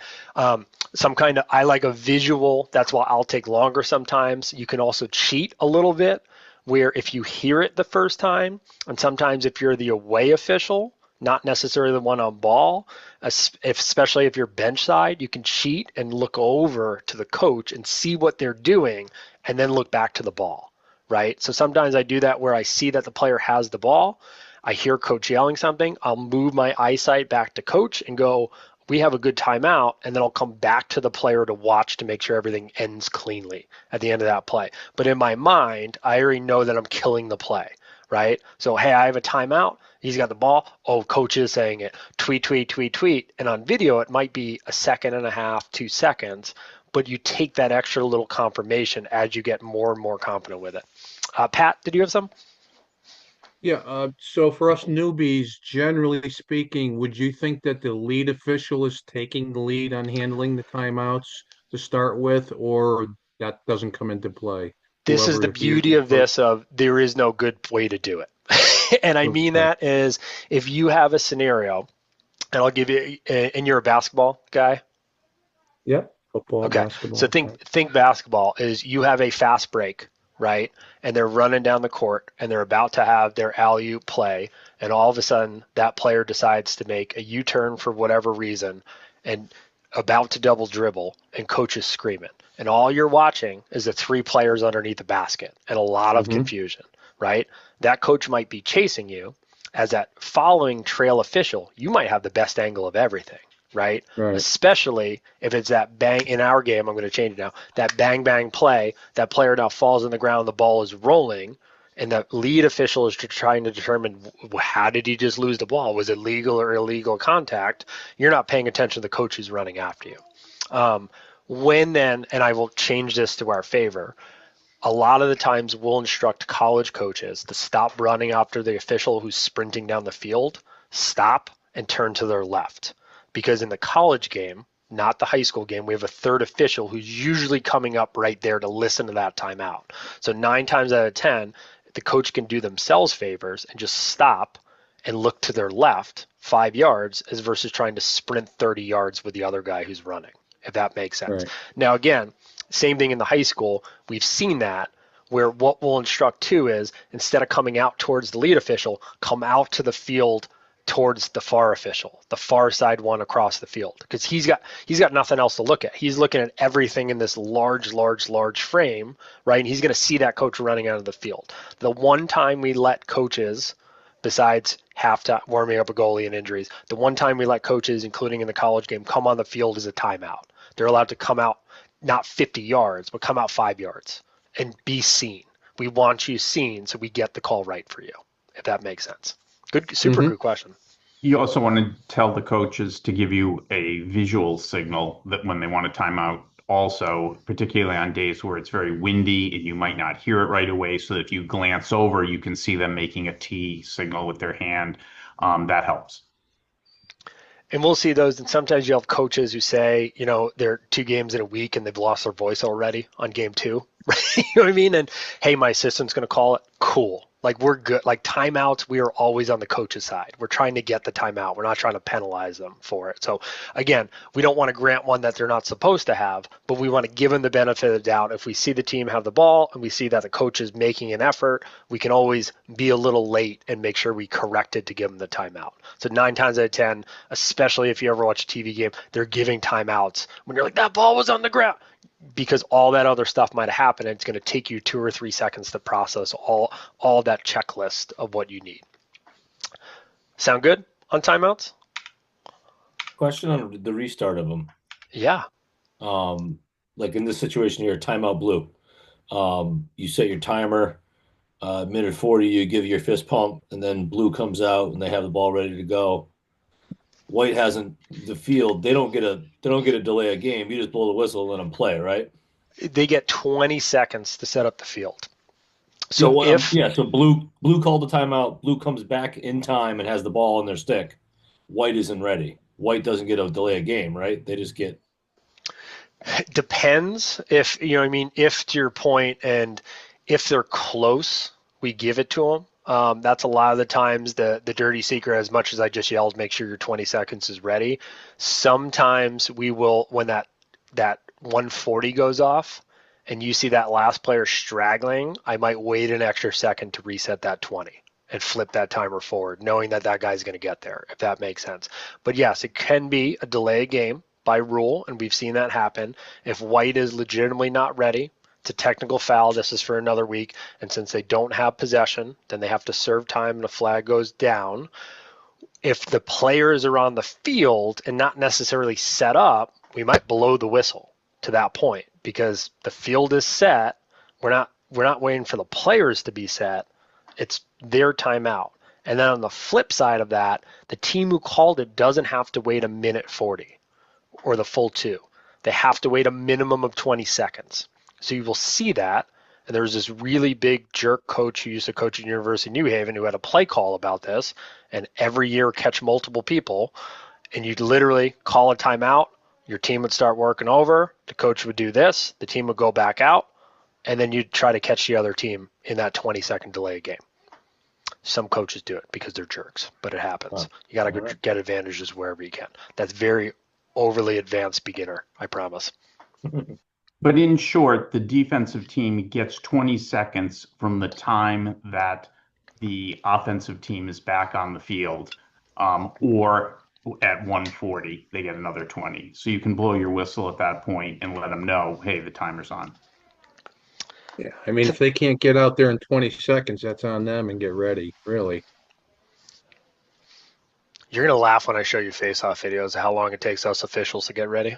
Speaker 1: some kind of, I like a visual. That's why I'll take longer sometimes. You can also cheat a little bit, where if you hear it the first time, and sometimes if you're the away official, not necessarily the one on ball, especially if you're bench side, you can cheat and look over to the coach and see what they're doing and then look back to the ball, right? So sometimes I do that where I see that the player has the ball. I hear coach yelling something. I'll move my eyesight back to coach and go, we have a good timeout, and then I'll come back to the player to watch to make sure everything ends cleanly at the end of that play. But in my mind, I already know that I'm killing the play, right? So, hey, I have a timeout. He's got the ball. Oh, coach is saying it. Tweet. And on video, it might be a second and a half, 2 seconds, but you take that extra little confirmation as you get more and more confident with it. Pat, did you have some?
Speaker 6: Yeah, so for us newbies, generally speaking, would you think that the lead official is taking the lead on handling the timeouts to start with, or that doesn't come into play?
Speaker 1: This is the beauty of this, of there is no good way to do it. And I mean that is, if you have a scenario, and I'll give you, and you're a basketball guy?
Speaker 6: Yep, football,
Speaker 1: okay.
Speaker 6: Basketball.
Speaker 1: So think basketball is you have a fast break, right? And they're running down the court and they're about to have their alley-oop play, and all of a sudden that player decides to make a U-turn for whatever reason and about to double dribble, and coach is screaming. And all you're watching is the 3 players underneath the basket and a lot of confusion, right? That coach might be chasing you. As that following trail official, you might have the best angle of everything, right? Especially if it's that bang, in our game, I'm going to change it now, that bang play, that player now falls on the ground, the ball is rolling, and the lead official is trying to determine, how did he just lose the ball? Was it legal or illegal contact? You're not paying attention to the coach who's running after you. When then, and I will change this to our favor, a lot of the times we'll instruct college coaches to stop running after the official who's sprinting down the field. stop and turn to their left. Because in the college game, not the high school game, we have a third official who's usually coming up right there to listen to that timeout. So 9 times out of 10, the coach can do themselves favors and just stop and look to their left 5 yards as versus trying to sprint 30 yards with the other guy who's running, if that makes sense.
Speaker 6: Right.
Speaker 1: Now, again, same thing in the high school. We've seen that where what we'll instruct too is instead of coming out towards the lead official, come out to the field towards the far official, the far side one across the field, because he's got nothing else to look at. He's looking at everything in this large frame, right? And he's going to see that coach running out of the field. The one time we let coaches, besides halftime warming up a goalie and injuries, the one time we let coaches, including in the college game, come on the field is a timeout. They're allowed to come out not 50 yards, but come out 5 yards and be seen. We want you seen so we get the call right for you, if that makes sense. Good, super good question.
Speaker 8: You also want to tell the coaches to give you a visual signal that when they want a timeout also, particularly on days where it's very windy and you might not hear it right away. So if you glance over, you can see them making a T signal with their hand. That helps.
Speaker 1: And we'll see those. And sometimes you'll have coaches who say, they're 2 games in a week and they've lost their voice already on game 2. Right? You know what I mean? And hey, my assistant's going to call it. Cool. Like we're good. Like timeouts, we are always on the coach's side. We're trying to get the timeout. We're not trying to penalize them for it. So again, we don't want to grant one that they're not supposed to have, but we want to give them the benefit of the doubt. If we see the team have the ball and we see that the coach is making an effort, we can always be a little late and make sure we correct it to give them the timeout. So 9 times out of 10, especially if you ever watch a TV game, they're giving timeouts when you're like, that ball was on the ground. Because all that other stuff might have happened, and it's going to take you 2 or 3 seconds to process all that checklist of what you need. Sound good on timeouts?
Speaker 3: Question on the restart of them.
Speaker 1: Yeah.
Speaker 3: Like in this situation here, timeout blue. You set your timer, minute 40, you give your fist pump, and then blue comes out and they have the ball ready to go. White hasn't the field. They don't get a delay a game. You just blow the whistle and let them play, right?
Speaker 1: They get 20 seconds to set up the field. So
Speaker 3: so blue called the timeout. Blue comes back in time and has the ball in their stick. White isn't ready. White doesn't get a delay a game, right? They just get.
Speaker 1: Depends if if to your point, and if they're close, we give it to them. That's a lot of the times the dirty secret, as much as I just yelled, make sure your 20 seconds is ready. Sometimes we will, when that 140 goes off and you see that last player straggling, I might wait an extra second to reset that 20 and flip that timer forward, knowing that guy's going to get there, if that makes sense. But yes, it can be a delay game by rule, and we've seen that happen. If White is legitimately not ready, it's a technical foul. This is for another week. And since they don't have possession, then they have to serve time and the flag goes down. If the players are on the field and not necessarily set up, we might blow the whistle to that point because the field is set. We're not waiting for the players to be set. It's their timeout. And then on the flip side of that, the team who called it doesn't have to wait a minute 40 or the full 2. They have to wait a minimum of 20 seconds. So you will see that. And there was this really big jerk coach who used to coach at University of New Haven who had a play call about this, and every year catch multiple people. And you'd literally call a timeout. Your team would start working over. The coach would do this. The team would go back out. And then you'd try to catch the other team in that 20-second delay game. Some coaches do it because they're jerks, but it happens. You got to get advantages wherever you can. That's very overly advanced beginner, I promise.
Speaker 8: But in short, the defensive team gets 20 seconds from the time that the offensive team is back on the field, or at 140, they get another 20. So you can blow your whistle at that point and let them know, hey, the timer's on.
Speaker 6: Yeah, I mean, if they can't get out there in 20 seconds, that's on them and get ready, really.
Speaker 1: You're going to laugh when I show you face-off videos of how long it takes us officials to get ready.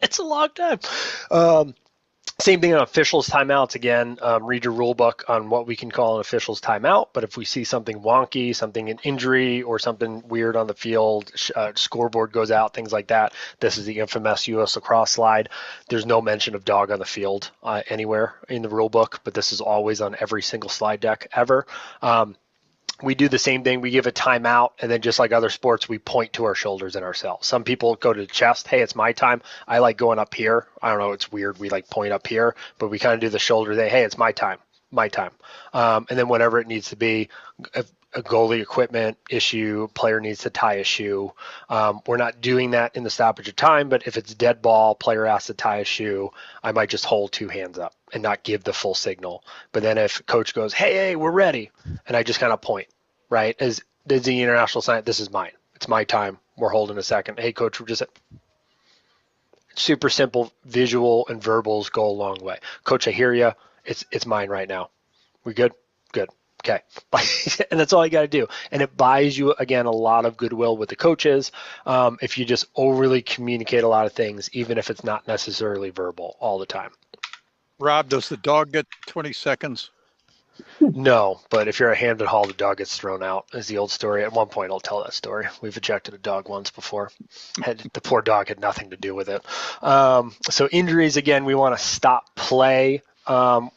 Speaker 1: It's a long time. Same thing on officials timeouts. Again, read your rule book on what we can call an officials timeout. But if we see something wonky, something an injury or something weird on the field, scoreboard goes out, things like that. This is the infamous U.S. lacrosse slide. There's no mention of dog on the field anywhere in the rule book, but this is always on every single slide deck ever. we do the same thing. We give a timeout, and then just like other sports, we point to our shoulders and ourselves. Some people go to the chest. Hey, it's my time. I like going up here. I don't know. It's weird. We like point up here, but we kind of do the shoulder thing. Hey, it's my time. My time. And then whatever it needs to be, a goalie equipment issue, player needs to tie a shoe. We're not doing that in the stoppage of time, but if it's dead ball, player has to tie a shoe, I might just hold two hands up and not give the full signal. But then if coach goes, hey, we're ready, and I just kind of point, right, as the international sign, this is mine. It's my time. We're holding a second. Hey, coach, we're just super simple. Visual and verbals go a long way. Coach, I hear you. It's mine right now. We good? Good. Okay. And that's all you got to do. And it buys you, again, a lot of goodwill with the coaches if you just overly communicate a lot of things, even if it's not necessarily verbal all the time.
Speaker 9: Rob, does the dog get 20 seconds?
Speaker 1: No, but if you're a hand at Hall, the dog gets thrown out, is the old story. At one point, I'll tell that story. We've ejected a dog once before. The poor dog had nothing to do with it. So injuries, again, we want to stop play.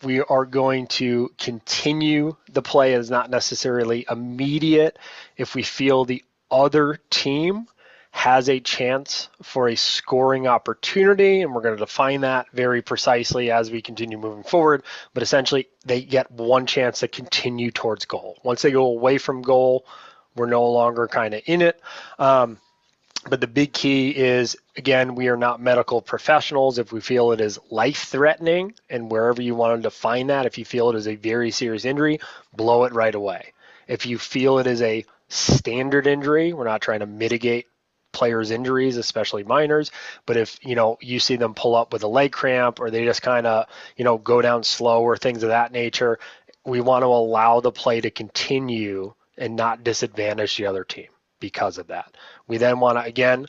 Speaker 1: We are going to continue the play as not necessarily immediate if we feel the other team has a chance for a scoring opportunity, and we're going to define that very precisely as we continue moving forward. But essentially, they get one chance to continue towards goal. Once they go away from goal, we're no longer kind of in it. But the big key is, again, we are not medical professionals. If we feel it is life-threatening, and wherever you want to define that, if you feel it is a very serious injury, blow it right away. If you feel it is a standard injury, we're not trying to mitigate players' injuries, especially minors, but if you see them pull up with a leg cramp or they just kind of go down slow or things of that nature, we want to allow the play to continue and not disadvantage the other team because of that. We then want to, again,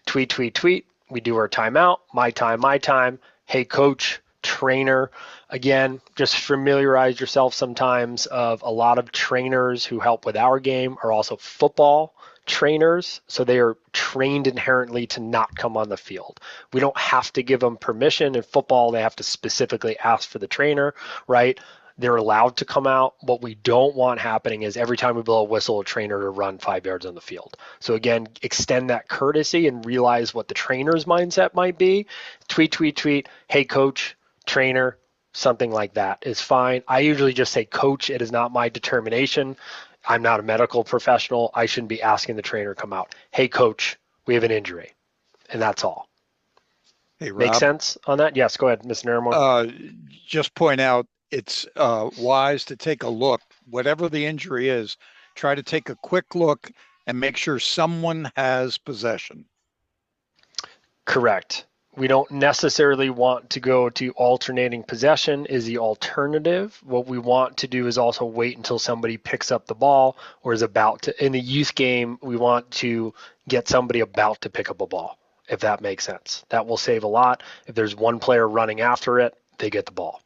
Speaker 1: tweet. We do our timeout, my time. Hey, coach, trainer. Again, just familiarize yourself sometimes of a lot of trainers who help with our game are also football trainers, so they are trained inherently to not come on the field. We don't have to give them permission. In football, they have to specifically ask for the trainer, right? They're allowed to come out. What we don't want happening is every time we blow a whistle, a trainer to run 5 yards on the field. So again, extend that courtesy and realize what the trainer's mindset might be. Tweet. Hey, coach, trainer, something like that is fine. I usually just say, coach, it is not my determination. I'm not a medical professional. I shouldn't be asking the trainer to come out. Hey, coach, we have an injury. And that's all.
Speaker 9: Hey, Rob.
Speaker 1: Make sense on that? Yes, go ahead, Mr. Naramore.
Speaker 9: Just point out it's wise to take a look. Whatever the injury is, try to take a quick look and make sure someone has possession.
Speaker 1: Correct. We don't necessarily want to go to alternating possession is the alternative. What we want to do is also wait until somebody picks up the ball or is about to. In the youth game, we want to get somebody about to pick up a ball, if that makes sense. That will save a lot. If there's one player running after it, they get the ball.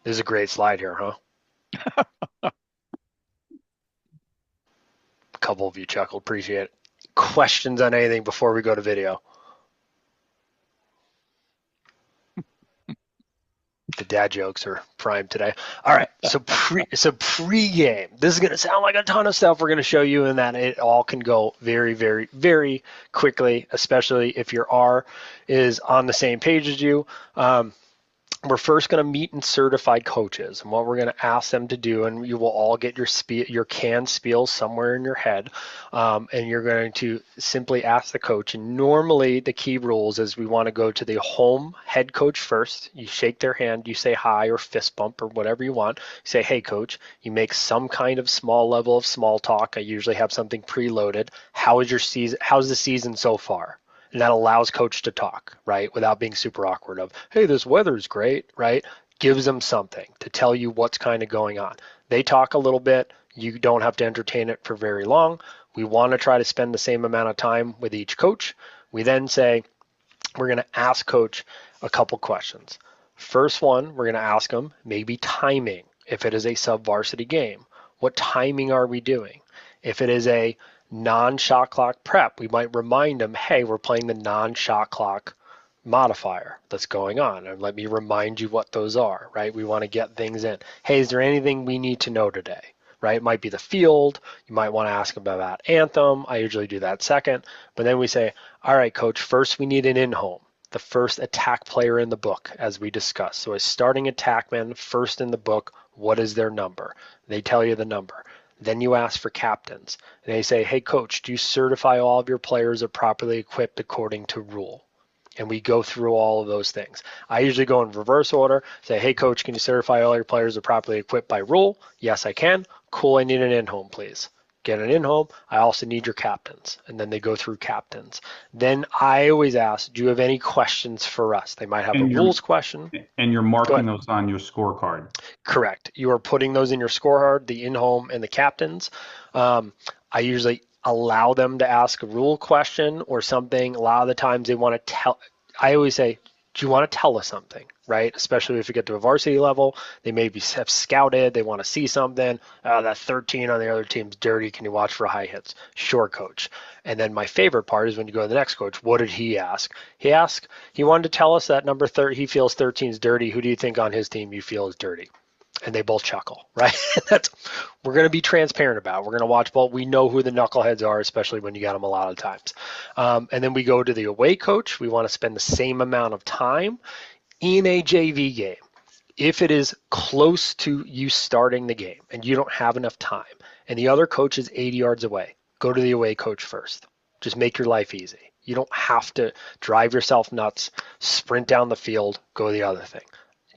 Speaker 1: This is a great slide here, huh? A couple of you chuckled. Appreciate it. Questions on anything before we go to video? The dad jokes are prime today. All right, so pre-game. This is going to sound like a ton of stuff we're going to show you, and that it all can go very, very, very quickly, especially if your R is on the same page as you. We're first going to meet and certify coaches, and what we're going to ask them to do, and you will all get your canned spiel somewhere in your head, and you're going to simply ask the coach. And normally the key rules is we want to go to the home head coach first. You shake their hand, you say hi or fist bump or whatever you want. You say, hey, coach. You make some kind of small level of small talk. I usually have something preloaded. How's the season so far? And that allows coach to talk, right, without being super awkward of, hey, this weather's great, right? Gives them something to tell you what's kind of going on. They talk a little bit. You don't have to entertain it for very long. We want to try to spend the same amount of time with each coach. We then say, we're going to ask coach a couple questions. First one, we're going to ask them maybe timing. If it is a sub-varsity game, what timing are we doing? If it is a non-shot clock prep, we might remind them, hey, we're playing the non-shot clock modifier that's going on, and let me remind you what those are, right? We want to get things in. Hey, is there anything we need to know today, right? It might be the field. You might want to ask them about Anthem. I usually do that second, but then we say, all right, coach, first we need an in-home, the first attack player in the book, as we discussed. So a starting attackman, first in the book, what is their number? They tell you the number. Then you ask for captains. And they say, hey, coach, do you certify all of your players are properly equipped according to rule? And we go through all of those things. I usually go in reverse order, say, hey, coach, can you certify all your players are properly equipped by rule? Yes, I can. Cool, I need an in-home, please. Get an in-home. I also need your captains. And then they go through captains. Then I always ask, do you have any questions for us? They might have a
Speaker 8: And
Speaker 1: rules question.
Speaker 8: you're marking those on your scorecard.
Speaker 1: Correct. You are putting those in your scorecard, the in-home and the captains. I usually allow them to ask a rule question or something. A lot of the times they want to tell. I always say, do you want to tell us something, right? Especially if you get to a varsity level, they maybe have scouted, they want to see something. That 13 on the other team's dirty. Can you watch for high hits? Sure, coach. And then my favorite part is when you go to the next coach. What did he ask? He wanted to tell us that number 30, he feels 13 is dirty. Who do you think on his team you feel is dirty? And they both chuckle, right? We're going to be transparent about it. We're going to watch ball. We know who the knuckleheads are, especially when you got them a lot of times. And then we go to the away coach. We want to spend the same amount of time in a JV game. If it is close to you starting the game and you don't have enough time and the other coach is 80 yards away, go to the away coach first. Just make your life easy. You don't have to drive yourself nuts, sprint down the field, go the other thing.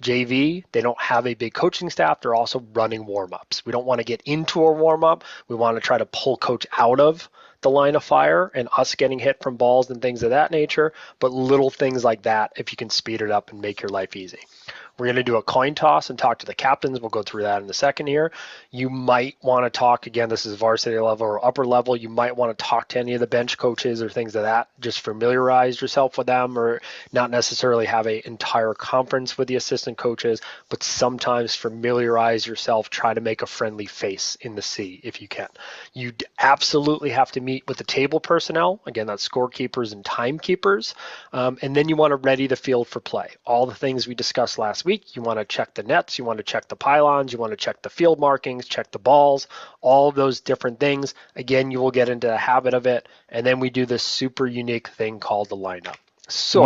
Speaker 1: JV, they don't have a big coaching staff. They're also running warm-ups. We don't want to get into a warm-up. We want to try to pull coach out of the line of fire and us getting hit from balls and things of that nature. But little things like that, if you can speed it up and make your life easy. We're going to do a coin toss and talk to the captains. We'll go through that in a second here. You might want to talk, again, this is varsity level or upper level. You might want to talk to any of the bench coaches or things of that. Just familiarize yourself with them, or not necessarily have an entire conference with the assistant coaches, but sometimes familiarize yourself. Try to make a friendly face in the sea if you can. You absolutely have to meet with the table personnel. Again, that's scorekeepers and timekeepers. And then you want to ready the field for play. All the things we discussed last week. You want to check the nets, you want to check the pylons, you want to check the field markings, check the balls, all of those different things. Again, you will get into the habit of it. And then we do this super unique thing called the lineup. So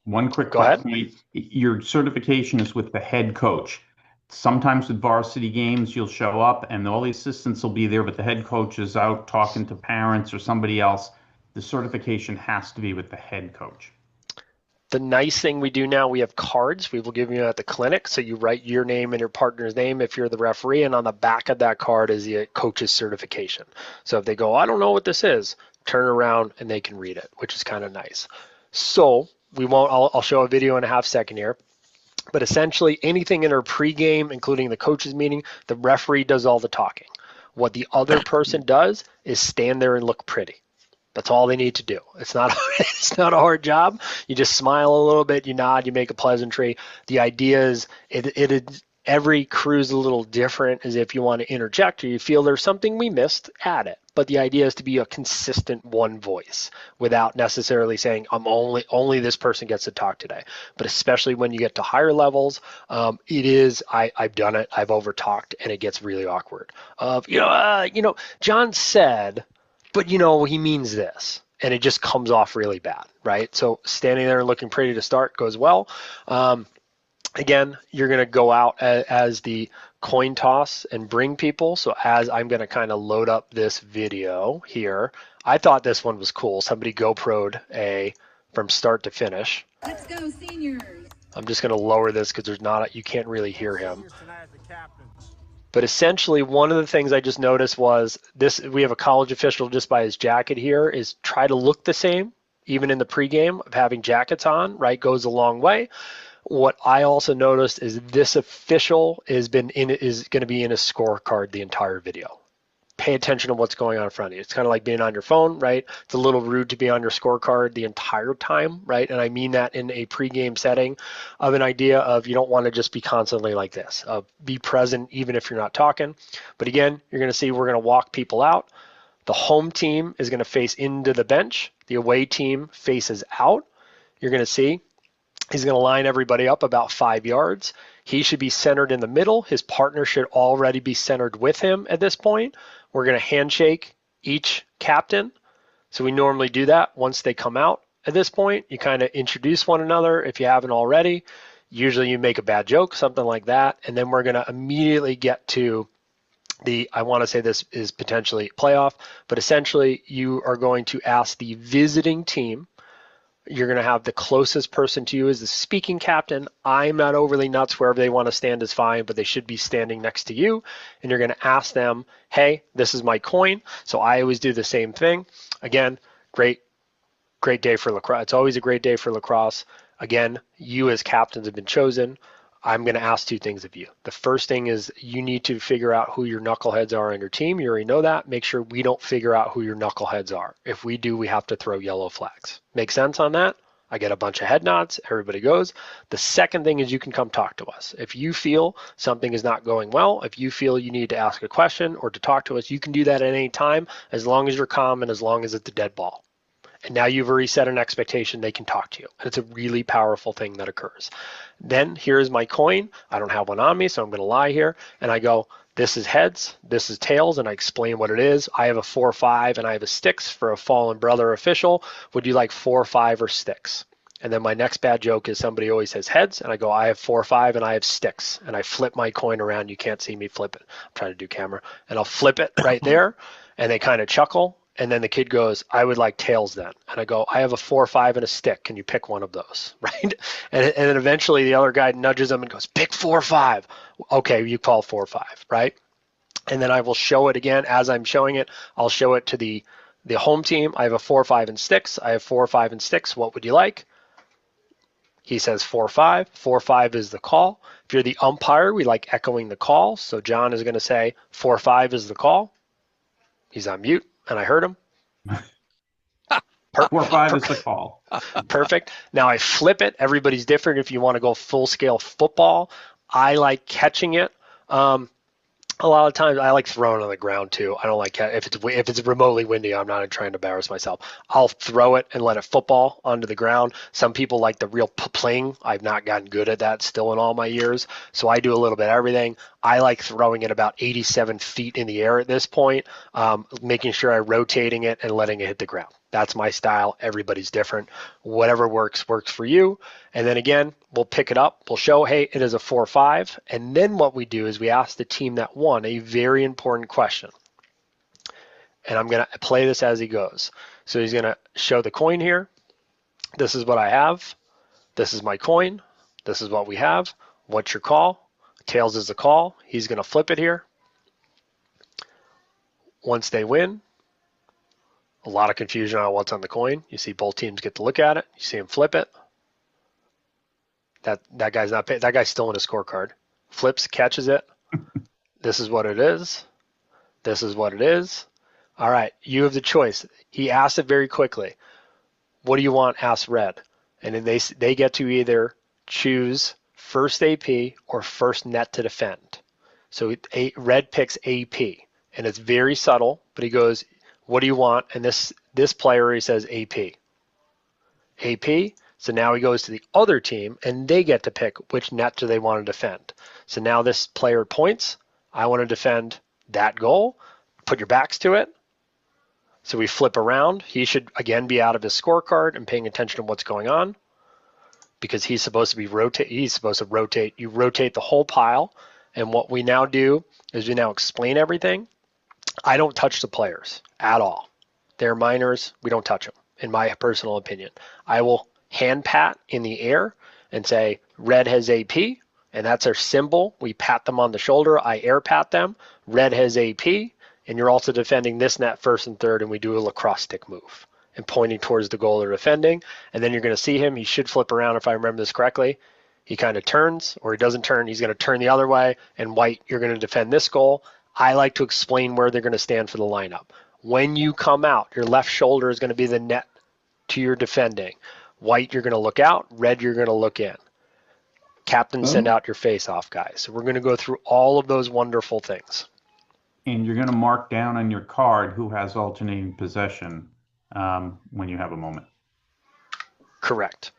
Speaker 8: one quick
Speaker 1: go ahead.
Speaker 8: point. Your certification is with the head coach. Sometimes with varsity games, you'll show up and all the assistants will be there, but the head coach is out talking to parents or somebody else. The certification has to be with the head coach.
Speaker 1: The nice thing we do now, we have cards we will give you at the clinic. So you write your name and your partner's name if you're the referee, and on the back of that card is the coach's certification. So if they go, I don't know what this is, turn around and they can read it, which is kind of nice. So I'll show a video in a half second here. But essentially anything in our pregame, including the coaches meeting, the referee does all the talking. What the other person does is stand there and look pretty. That's all they need to do. It's not a hard job. You just smile a little bit, you nod, you make a pleasantry. The idea is every crew's a little different, as if you want to interject or you feel there's something we missed, add it. But the idea is to be a consistent one voice without necessarily saying I'm only this person gets to talk today. But especially when you get to higher levels, I've done it. I've over talked and it gets really awkward. John said, but he means this, and it just comes off really bad, right? So standing there and looking pretty to start goes well. Again, you're going to go out as the coin toss and bring people. So as I'm going to kind of load up this video here, I thought this one was cool. Somebody GoPro'd from start to finish.
Speaker 12: Let's go, seniors.
Speaker 1: I'm just going to lower this because you can't really hear him. But essentially, one of the things I just noticed was we have a college official just by his jacket here is try to look the same, even in the pregame of having jackets on, right, goes a long way. What I also noticed is this official is going to be in a scorecard the entire video. Pay attention to what's going on in front of you. It's kind of like being on your phone, right? It's a little rude to be on your scorecard the entire time, right? And I mean that in a pregame setting of an idea of you don't want to just be constantly like this. Be present even if you're not talking. But again, you're going to see we're going to walk people out. The home team is going to face into the bench. The away team faces out. You're going to see He's going to line everybody up about 5 yards. He should be centered in the middle. His partner should already be centered with him at this point. We're going to handshake each captain. So we normally do that once they come out. At this point, you kind of introduce one another if you haven't already. Usually you make a bad joke, something like that. And then we're going to immediately get to I want to say this is potentially playoff, but essentially you are going to ask the visiting team. You're going to have the closest person to you as the speaking captain. I'm not overly nuts. Wherever they want to stand is fine, but they should be standing next to you. And you're going to ask them, hey, this is my coin. So I always do the same thing. Again, great day for lacrosse. It's always a great day for lacrosse. Again, you as captains have been chosen. I'm going to ask 2 things of you. The first thing is you need to figure out who your knuckleheads are on your team. You already know that. Make sure we don't figure out who your knuckleheads are. If we do, we have to throw yellow flags. Make sense on that? I get a bunch of head nods. Everybody goes. The second thing is you can come talk to us. If you feel something is not going well, if you feel you need to ask a question or to talk to us, you can do that at any time as long as you're calm and as long as it's a dead ball. And now you've already set an expectation they can talk to you. And it's a really powerful thing that occurs. Then here's my coin. I don't have one on me, so I'm going to lie here. And I go, this is heads, this is tails, and I explain what it is. I have a 4-5 and I have a sticks for a fallen brother official. Would you like 4-5 or sticks? And then my next bad joke is somebody always says heads, and I go, I have 4-5 and I have sticks. And I flip my coin around. You can't see me flip it. I'm trying to do camera. And I'll flip it right there, and they kind of chuckle. And then the kid goes, I would like tails then. And I go, I have a 4-5 and a stick. Can you pick one of those? Right? And then eventually the other guy nudges him and goes, pick 4-5. Okay, you call 4-5, right? And then I will show it again. As I'm showing it, I'll show it to the home team. I have a 4-5 and sticks. I have 4-5 and sticks. What would you like? He says 4-5. 4-5 is the call. If you're the umpire, we like echoing the call. So John is going to say 4-5 is the call. He's on mute. And I heard him.
Speaker 8: 4-5 is the call.
Speaker 1: Perfect. Now I flip it. Everybody's different. If you want to go full scale football, I like catching it. A lot of times I like throwing it on the ground too. I don't like if it's remotely windy. I'm not trying to embarrass myself. I'll throw it and let it football onto the ground. Some people like the real pling. I've not gotten good at that still in all my years. So I do a little bit of everything. I like throwing it about 87 feet in the air at this point, making sure I'm rotating it and letting it hit the ground. That's my style. Everybody's different. Whatever works for you. And then again, we'll pick it up. We'll show, hey, it is a 4-5. And then what we do is we ask the team that won a very important question. And I'm going to play this as he goes. So he's going to show the coin here. This is what I have. This is my coin. This is what we have. What's your call? Tails is the call. He's going to flip it here. Once they win, a lot of confusion on what's on the coin. You see both teams get to look at it. You see him flip it. That guy's not paid. That guy's still in his scorecard. Flips, catches it. This is what it is. This is what it is. All right, you have the choice. He asked it very quickly. What do you want? Ask red. And then they get to either choose first AP or first net to defend. So red picks AP, and it's very subtle, but he goes, what do you want? And this player, he says AP. AP, so now he goes to the other team, and they get to pick which net do they want to defend. So now this player points, I want to defend that goal. Put your backs to it. So we flip around. He should, again, be out of his scorecard and paying attention to what's going on because he's supposed to rotate. You rotate the whole pile, and what we now do is we now explain everything. I don't touch the players at all. They're minors. We don't touch them, in my personal opinion. I will hand pat in the air and say, red has AP, and that's our symbol. We pat them on the shoulder. I air pat them. Red has AP, and you're also defending this net first and third, and we do a lacrosse stick move and pointing towards the goal they're defending. And then you're going to see him. He should flip around if I remember this correctly. He kind of turns, or he doesn't turn. He's going to turn the other way, and white, you're going to defend this goal. I like to explain where they're going to stand for the lineup. When you come out, your left shoulder is going to be the net to your defending. White, you're going to look out. Red, you're going to look in. Captain, send out your face-off guys. So we're going to go through all of those wonderful things.
Speaker 8: And you're going to mark down on your card who has alternating possession when you have a moment.
Speaker 1: Correct.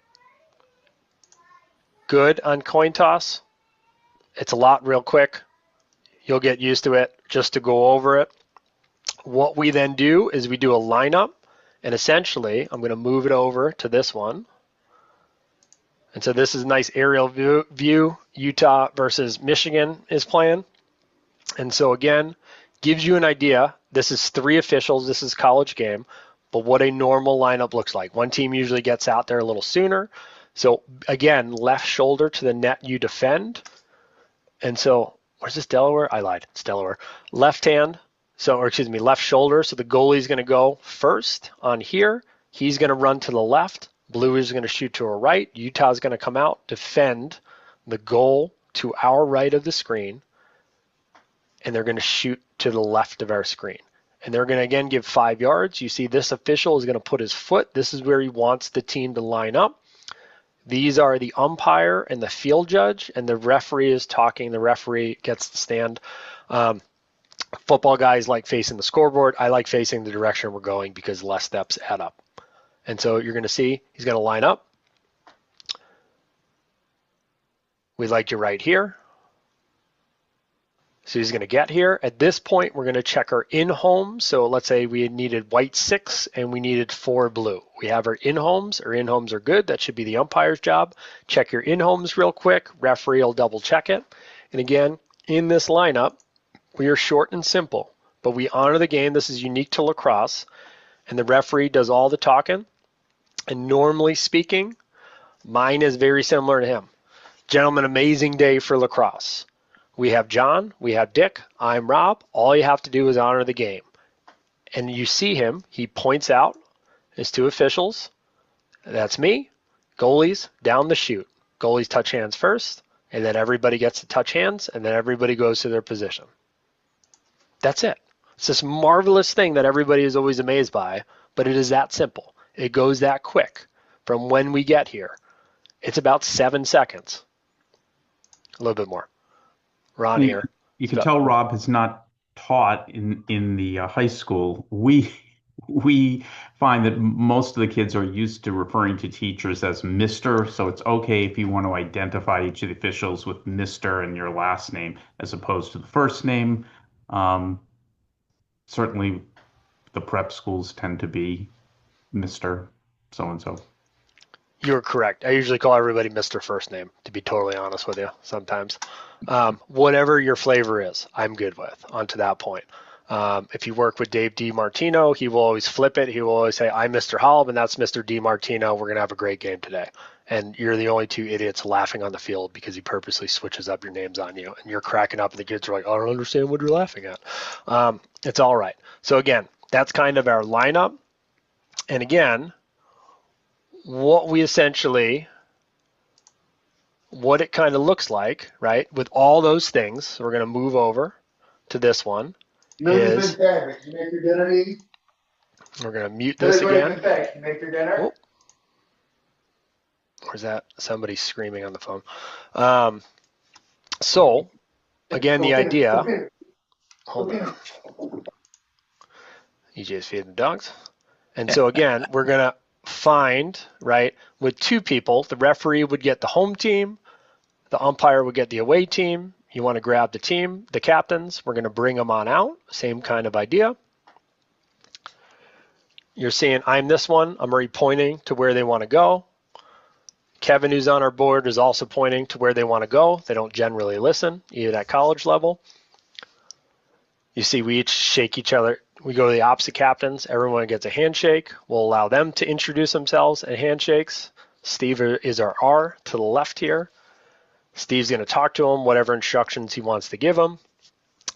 Speaker 1: good on coin toss. It's a lot real quick. You'll get used to it. Just to go over it, what we then do is we do a lineup, and essentially I'm going to move it over to this one. And so this is a nice aerial view. Utah versus Michigan is playing. And so again, gives you an idea. This is 3 officials. This is college game, but what a normal lineup looks like. One team usually gets out there a little sooner. So again, left shoulder to the net you defend. And so where's this, Delaware? I lied. It's Delaware. Left hand. Left shoulder. So the goalie's going to go first on here. He's going to run to the left. Blue is going to shoot to our right. Utah's going to come out, defend the goal to our right of the screen, and they're going to shoot to the left of our screen. And they're going to, again, give 5 yards. You see this official is going to put his foot. This is where he wants the team to line up. These are the umpire and the field judge, and the referee is talking. The referee gets to stand. Football guys like facing the scoreboard. I like facing the direction we're going because less steps add up. And so you're going to see he's going to line up. We'd like you right here. So he's going to get here. At this point, we're going to check our in-homes. So let's say we needed white 6 and we needed 4 blue. We have our in-homes. Our in-homes are good. That should be the umpire's job. Check your in-homes real quick. Referee will double check it. And again, in this lineup, we are short and simple, but we honor the game. This is unique to lacrosse. And the referee does all the talking. And normally speaking, mine is very similar to him. Gentlemen, amazing day for lacrosse. We have John, we have Dick, I'm Rob. All you have to do is honor the game. And you see him, he points out his 2 officials. That's me. Goalies, down the chute. Goalies touch hands first, and then everybody gets to touch hands, and then everybody goes to their position. That's it. It's this marvelous thing that everybody is always amazed by, but it is that simple. It goes that quick from when we get here. It's about 7 seconds. A little bit more. Ron here.
Speaker 8: You can tell Rob has not taught in the high school. We find that most of the kids are used to referring to teachers as Mr. So it's okay if you want to identify each of the officials with Mr. and your last name as opposed to the first name. Certainly the prep schools tend to be Mr. So-and-so.
Speaker 1: You're correct. I usually call everybody Mr. First Name, to be totally honest with you, sometimes. Whatever your flavor is, I'm good with, onto that point. If you work with Dave DiMartino, he will always flip it. He will always say, I'm Mr. Halb, and that's Mr. DiMartino. We're going to have a great game today. And you're the only 2 idiots laughing on the field because he purposely switches up your names on you. And you're cracking up, and the kids are like, I don't understand what you're laughing at. It's all right. So, again, that's kind of our lineup. And again, what it kind of looks like, right, with all those things, so we're going to move over to this one, is we're going to mute this again. Oh, where's that? Somebody's screaming on the phone. So, again, the idea, hold on. EJ's feeding the dogs. And so again, we're going to find, right, with 2 people, the referee would get the home team, the umpire would get the away team. You want to grab the team, the captains. We're going to bring them on out. Same kind of idea. You're seeing I'm this one. I'm already pointing to where they want to go. Kevin, who's on our board, is also pointing to where they want to go. They don't generally listen, even at college level. You see we each shake each other. We go to the opposite captains. Everyone gets a handshake. We'll allow them to introduce themselves and handshakes. Steve is our R to the left here. Steve's going to talk to him, whatever instructions he wants to give him.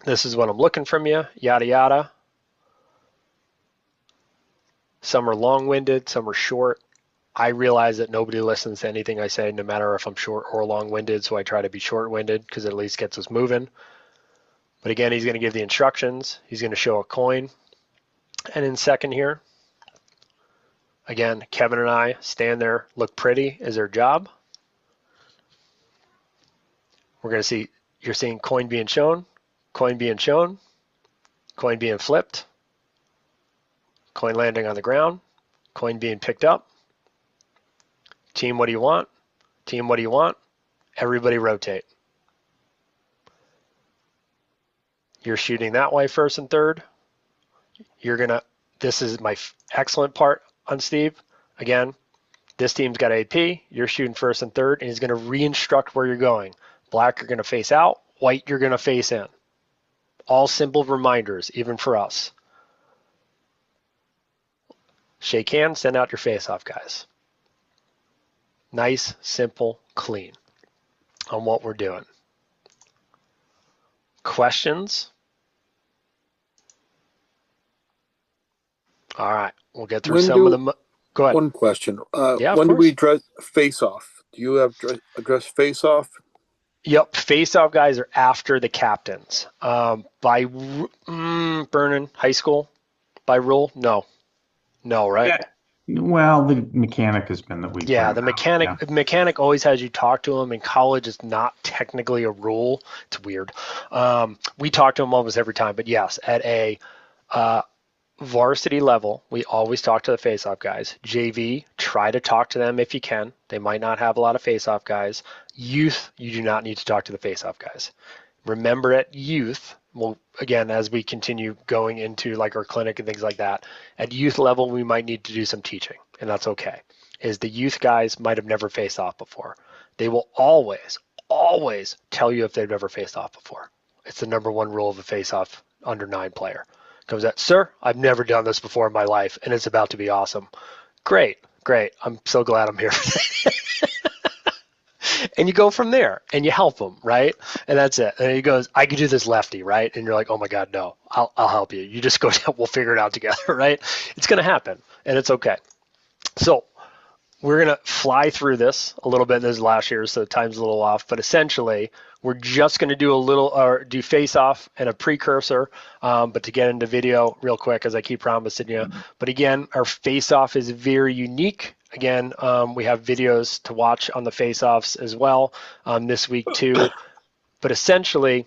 Speaker 1: This is what I'm looking from you, yada, yada. Some are long-winded, some are short. I realize that nobody listens to anything I say, no matter if I'm short or long-winded, so I try to be short-winded because it at least gets us moving. But again, he's going to give the instructions. He's going to show a coin. And in second here, again, Kevin and I stand there, look pretty is their job. We're going to see, you're seeing coin being shown, coin being shown, coin being flipped, coin landing on the ground, coin being picked up. Team, what do you want? Team, what do you want? Everybody rotate. You're shooting that way first and third. This is my excellent part on Steve. Again, this team's got AP. You're shooting first and third, and he's going to re-instruct where you're going. Black, you're going to face out. White, you're going to face in. All simple reminders, even for us. Shake hands, send out your face-off, guys. Nice, simple, clean on what we're doing. Questions? All right, we'll get through some of them. Go ahead.
Speaker 4: One question.
Speaker 1: Yeah, of
Speaker 4: when do
Speaker 1: course.
Speaker 4: we address face-off? Do you have address face-off?
Speaker 1: Yep, face-off guys are after the captains. By Vernon High School, by rule, no, right?
Speaker 8: Yeah. Well, the mechanic has been that we.
Speaker 1: Yeah, the mechanic always has you talk to him. In college, it's not technically a rule. It's weird. We talk to him almost every time, but yes, at a varsity level, we always talk to the face-off guys. JV, try to talk to them if you can. They might not have a lot of face-off guys. Youth, you do not need to talk to the face-off guys. Remember at youth, well, again, as we continue going into like our clinic and things like that, at youth level, we might need to do some teaching, and that's okay. Is the youth guys might have never faced off before. They will always tell you if they've never faced off before. It's the number one rule of a face-off under 9 player. Comes out, sir, I've never done this before in my life, and it's about to be awesome. Great. I'm so glad I'm here. And you go from there, and you help him, right? And that's it. And he goes, I could do this lefty, right? And you're like, oh my God, no, I'll help you. You just go down, we'll figure it out together, right? It's going to happen, and it's okay. So we're going to fly through this a little bit. This is last year, so time's a little off. But essentially, we're just going to do face-off and a precursor. But to get into video real quick, as I keep promising you. But again, our face-off is very unique. Again, we have videos to watch on the face-offs as well this week too. But essentially,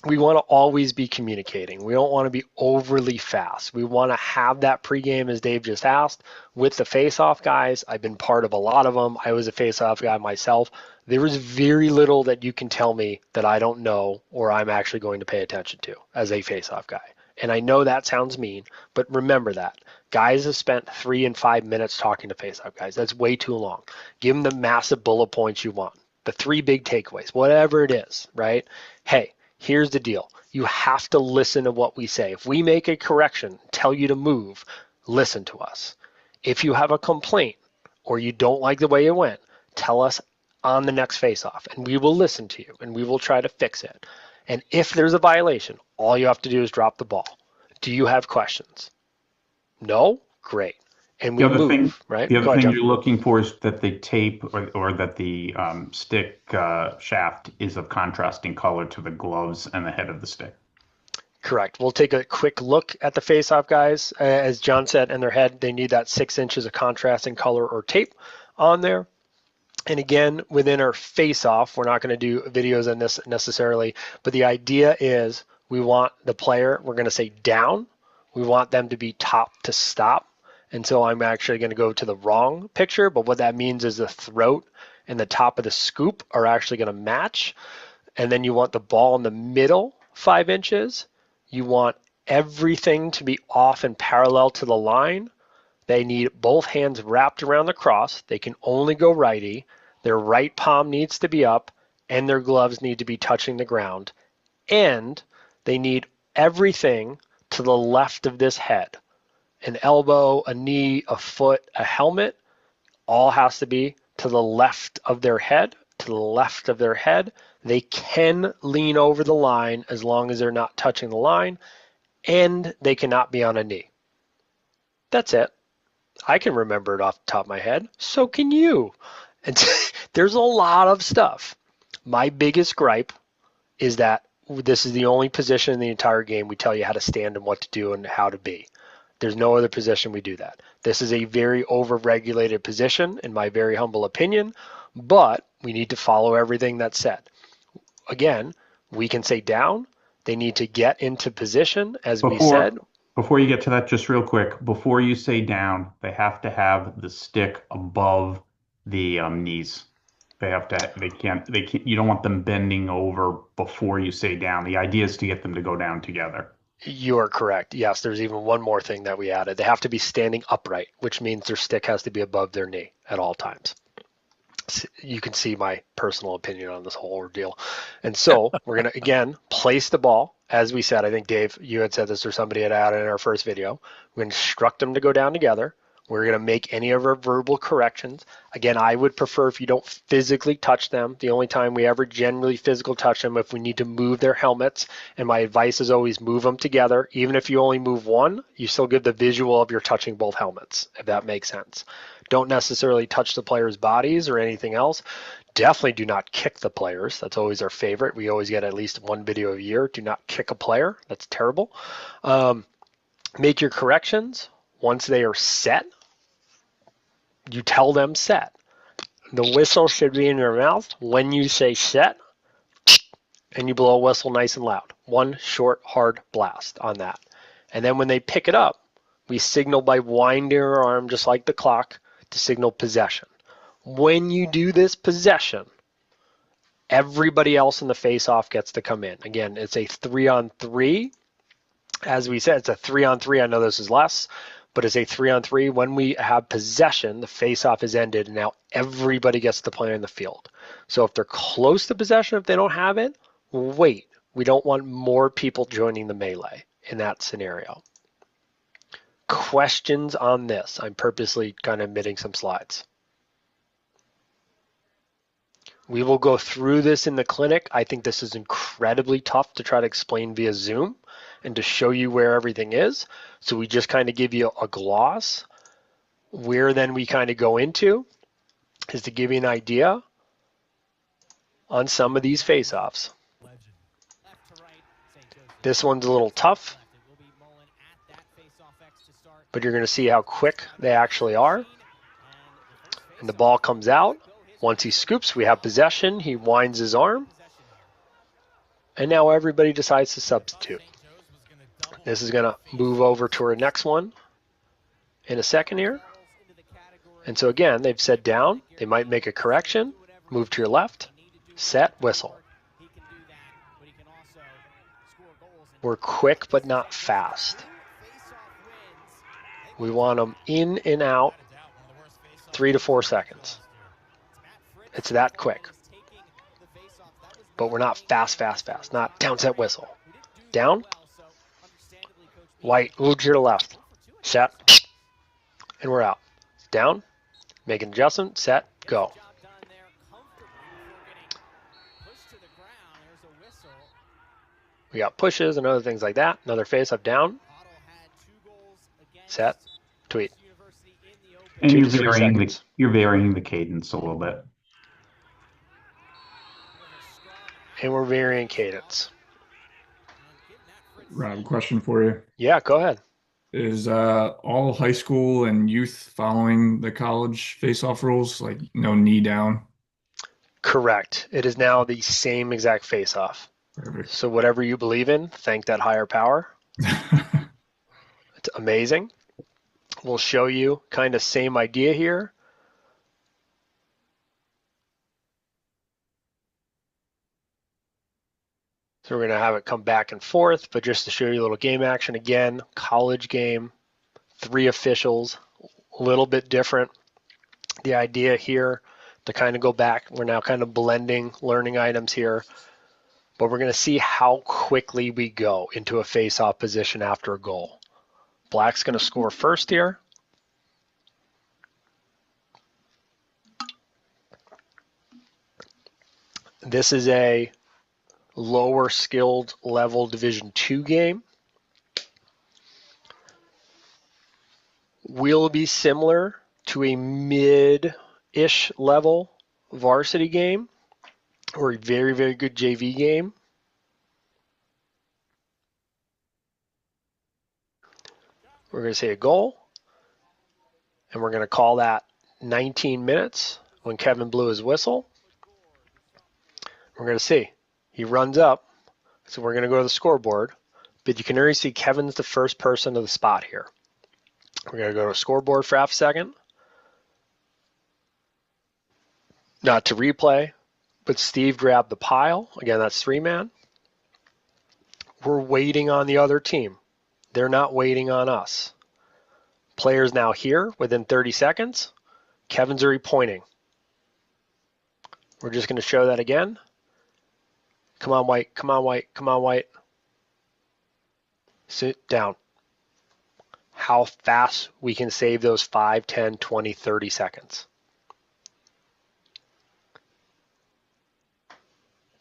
Speaker 1: we want to always be communicating. We don't want to be overly fast. We want to have that pregame, as Dave just asked, with the face-off guys. I've been part of a lot of them. I was a face-off guy myself. There is very little that you can tell me that I don't know or I'm actually going to pay attention to as a face-off guy. And I know that sounds mean, but remember that. Guys have spent 3 and 5 minutes talking to face-off guys. That's way too long. Give them the massive bullet points you want, the 3 big takeaways, whatever it is, right? Hey, here's the deal. You have to listen to what we say. If we make a correction, tell you to move, listen to us. If you have a complaint or you don't like the way it went, tell us on the next face-off, and we will listen to you, and we will try to fix it. And if there's a violation, all you have to do is drop the ball. Do you have questions? No? Great. And we move, right?
Speaker 8: The other thing you're looking for is that the tape or that the stick shaft is of contrasting color to the gloves and the head of the stick.
Speaker 1: Correct. We'll take a quick look at the face-off guys. As John said, in their head, they need that 6 inches of contrasting color or tape on there. And again, within our face-off, we're not going to do videos on this necessarily, but the idea is we want the player, we're going to say down. We want them to be top to stop. And so I'm actually going to go to the wrong picture, but what that means is the throat and the top of the scoop are actually going to match. And then you want the ball in the middle 5 inches. You want everything to be off and parallel to the line. They need both hands wrapped around the cross. They can only go righty. Their right palm needs to be up, and their gloves need to be touching the ground. And they need everything to the left of this head. An elbow, a knee, a foot, a helmet, all has to be to the left of their head, to the left of their head. They can lean over the line as long as they're not touching the line, and they cannot be on a knee. That's it. I can remember it off the top of my head. So can you. And there's a lot of stuff. My biggest gripe is that this is the only position in the entire game we tell you how to stand and what to do and how to be. There's no other position we do that. This is a very over-regulated position, in my very humble opinion, but we need to follow everything that's said. Again, we can say down. They need to get into position, as we said.
Speaker 8: Before you get to that, just real quick, before you say down, they have to have the stick above the knees. They can't, you don't want them bending over before you say down. The idea is to get them to go down together.
Speaker 1: You are correct. Yes, there's even one more thing that we added. They have to be standing upright, which means their stick has to be above their knee at all times. You can see my personal opinion on this whole ordeal. And so we're going to, again, place the ball. As we said, I think, Dave, you had said this or somebody had added in our first video. We're going to instruct them to go down together. We're going to make any of our verbal corrections. Again, I would prefer if you don't physically touch them. The only time we ever generally physical touch them if we need to move their helmets. And my advice is always move them together. Even if you only move one, you still get the visual of you're touching both helmets, if that makes sense. Don't necessarily touch the players' bodies or anything else. Definitely do not kick the players. That's always our favorite. We always get at least one video a year. Do not kick a player. That's terrible. Make your corrections. Once they are set, you tell them set. The whistle should be in your mouth when you say set, and you blow a whistle nice and loud. One short, hard blast on that. And then when they pick it up, we signal by winding our arm just like the clock to signal possession. When you do this possession, everybody else in the face-off gets to come in. Again, it's a 3-on-3. As we said, it's a 3-on-3. I know this is less, but it's a 3-on-3. When we have possession, the face-off is ended, and now everybody gets to play in the field. So if they're close to possession, if they don't have it, wait. We don't want more people joining the melee in that scenario. Questions on this? I'm purposely kind of omitting some slides. We will go through this in the clinic. I think this is incredibly tough to try to explain via Zoom and to show you where everything is. So we just kind of give you a gloss. Where then we kind of go into is to give you an idea on some of these face-offs. This one's a little tough, but you're going to see how quick they actually are. And the ball comes out. Once he scoops, we have possession. He winds his arm. And now everybody decides to substitute. This is going to move over to our next one in a second here. And so again, they've said down. They might make a correction. Move to your left. Set, whistle. We're quick but not fast. We want them in and out 3 to 4 seconds. It's that quick. But we're not fast. Not down, set, whistle. Down. White, move to your left. Set. And we're out. Down. Make an adjustment. Set. Go. We got pushes and other things like that. Another face-up down. Set. Tweet.
Speaker 8: And you're varying the cadence a little bit.
Speaker 1: And we're varying cadence.
Speaker 12: Rob, question for you.
Speaker 1: Yeah, go ahead.
Speaker 12: Is all high school and youth following the college face-off rules, like no knee down?
Speaker 1: Correct. It is now the same exact face-off.
Speaker 12: Perfect.
Speaker 1: So whatever you believe in, thank that higher power. It's amazing. We'll show you kind of same idea here. So we're going to have it come back and forth, but just to show you a little game action again, college game, 3 officials, a little bit different. The idea here to kind of go back, we're now kind of blending learning items here, but we're going to see how quickly we go into a face-off position after a goal. Black's going to score first here. This is a lower skilled level Division II game. Will be similar to a mid-ish level varsity game or a very, very good JV game. We're going to say a goal, and we're going to call that 19 minutes when Kevin blew his whistle. We're going to see. He runs up, so we're going to go to the scoreboard, but you can already see Kevin's the first person to the spot here. We're going to go to scoreboard for half a second. not to replay, but Steve grabbed the pile. Again, that's 3-man. We're waiting on the other team. They're not waiting on us. Players now here within 30 seconds. Kevin's already pointing. We're just going to show that again. Come on, White. Come on, White. Come on, White. Sit down. How fast we can save those 5, 10, 20, 30 seconds.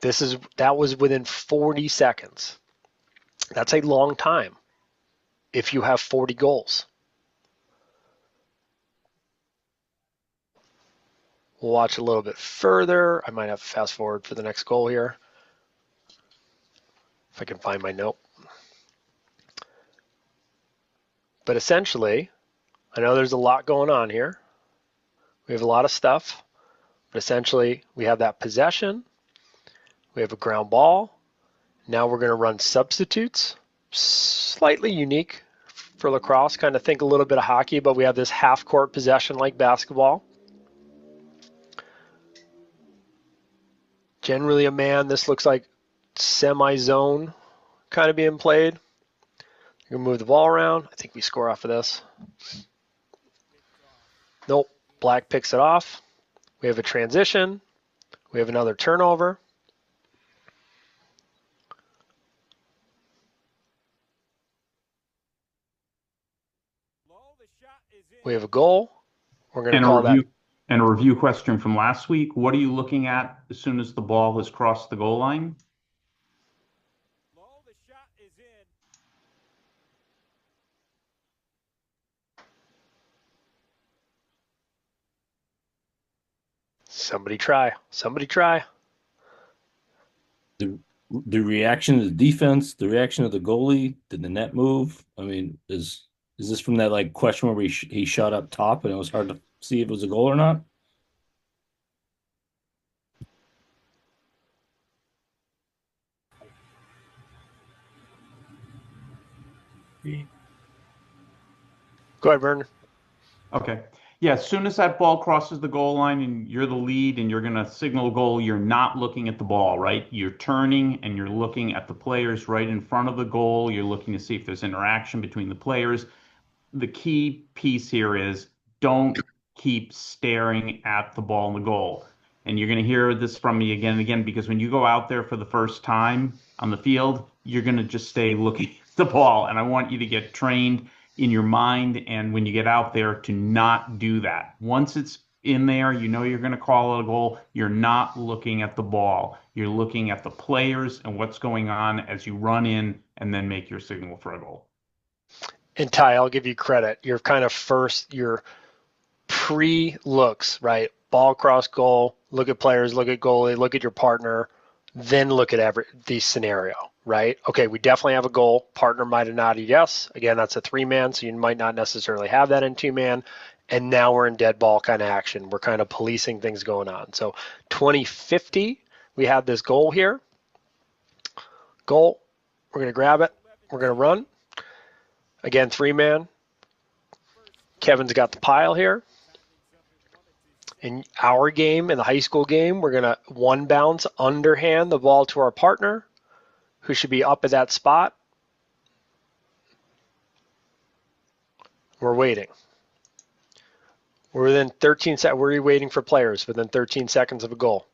Speaker 1: That was within 40 seconds. That's a long time if you have 40 goals. We'll watch a little bit further. I might have to fast forward for the next goal here. If I can find my note. But essentially, I know there's a lot going on here. We have a lot of stuff. But essentially, we have that possession. We have a ground ball. Now we're going to run substitutes. Slightly unique for lacrosse. Kind of think a little bit of hockey, but we have this half-court possession like basketball. Generally a man. This looks like semi-zone kind of being played. You're going to move the ball around. I think we score off of this. Nope. Black picks it off. We have a transition. We have another turnover. We have a goal. We're going to call that.
Speaker 8: And a review question from last week. What are you looking at as soon as the ball has crossed the goal line?
Speaker 1: Somebody try. Somebody try.
Speaker 3: The reaction of the defense, the reaction of the goalie, did the net move? I mean, is this from that like question where he shot up top and it was hard to see if it was a goal or not?
Speaker 1: Go ahead, Vernon.
Speaker 8: Okay. Yeah, as soon as that ball crosses the goal line and you're the lead and you're going to signal a goal, you're not looking at the ball, right? You're turning and you're looking at the players right in front of the goal. You're looking to see if there's interaction between the players. The key piece here is don't keep staring at the ball in the goal. And you're going to hear this from me again and again, because when you go out there for the first time on the field, you're going to just stay looking at the ball. And I want you to get trained in your mind, and when you get out there, to not do that. Once it's in there, you know you're going to call it a goal. You're not looking at the ball. You're looking at the players and what's going on as you run in and then make your signal for a goal.
Speaker 1: And Ty, I'll give you credit. Your kind of your pre-looks, right? Ball cross goal, look at players, look at goalie, look at your partner, then look at the scenario, right? Okay, we definitely have a goal. Partner might have nodded yes. Again, that's a 3-man, so you might not necessarily have that in 2-man. And now we're in dead ball kind of action. We're kind of policing things going on. So 2050, we have this goal here. Goal, we're going to grab it. We're going to run. Again, 3-man. Kevin's got the pile here. In our game, in the high school game, we're going to one bounce, underhand the ball to our partner, who should be up at that spot. We're waiting. We're within 13 seconds. We're waiting for players within 13 seconds of a goal.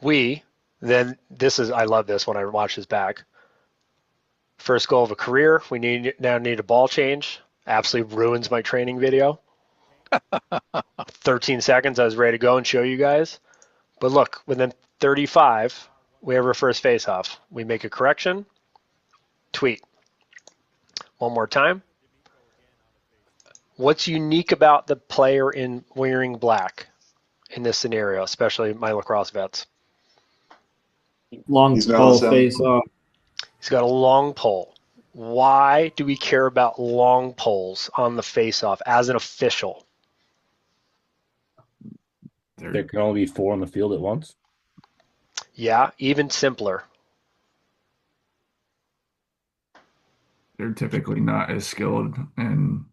Speaker 1: I love this when I watch this back. First goal of a career. We now need a ball change. Absolutely ruins my training video. 13 seconds, I was ready to go and show you guys. But look, within 35, we have our first face-off. We make a correction. Tweet. One more time. What's unique about the player in wearing black in this scenario, especially my lacrosse vets?
Speaker 7: Long pole face-off.
Speaker 1: He's got a long pole. Why do we care about long poles on the face-off as an official?
Speaker 3: There can only be 4 on the field at once.
Speaker 1: Yeah, even simpler.
Speaker 12: They're typically not as skilled, and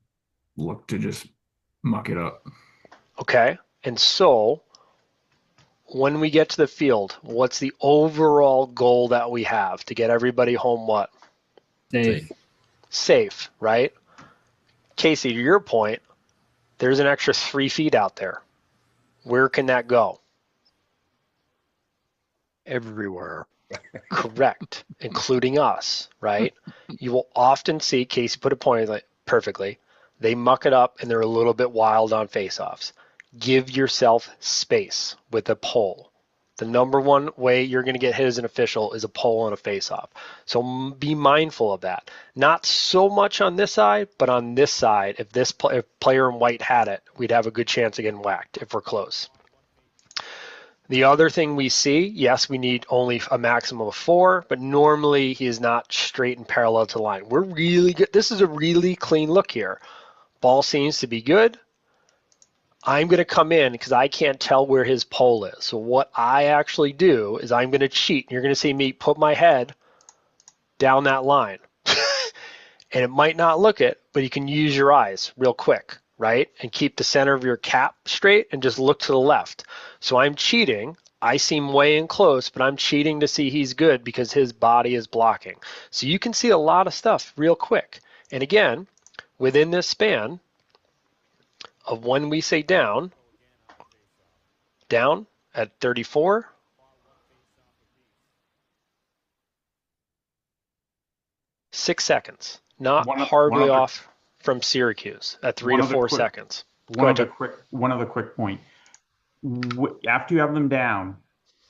Speaker 12: look to just muck it up.
Speaker 1: Okay. And so when we get to the field, what's the overall goal that we have to get everybody home what?
Speaker 7: Safe.
Speaker 1: Safe, right? Casey, to your point, there's an extra 3 feet out there. Where can that go?
Speaker 9: Everywhere.
Speaker 1: Correct, including us, right? You will often see, Casey put it point perfectly, they muck it up and they're a little bit wild on faceoffs. Give yourself space with a pole. The number one way you're going to get hit as an official is a pole on a faceoff. So be mindful of that. Not so much on this side, but on this side, if if player in white had it, we'd have a good chance of getting whacked if we're close. The other thing we see, yes, we need only a maximum of 4, but normally he is not straight and parallel to the line. We're really good. This is a really clean look here. Ball seems to be good. I'm going to come in because I can't tell where his pole is. So what I actually do is I'm going to cheat. You're going to see me put my head down that line. And it might not look it, but you can use your eyes real quick, right? And keep the center of your cap straight and just look to the left. So I'm cheating. I seem way in close, but I'm cheating to see he's good because his body is blocking. So you can see a lot of stuff real quick. And again, within this span of when we say down at 34, six seconds, not hardly off from Syracuse at 3 to 4 seconds.
Speaker 8: One other quick point. After you have them down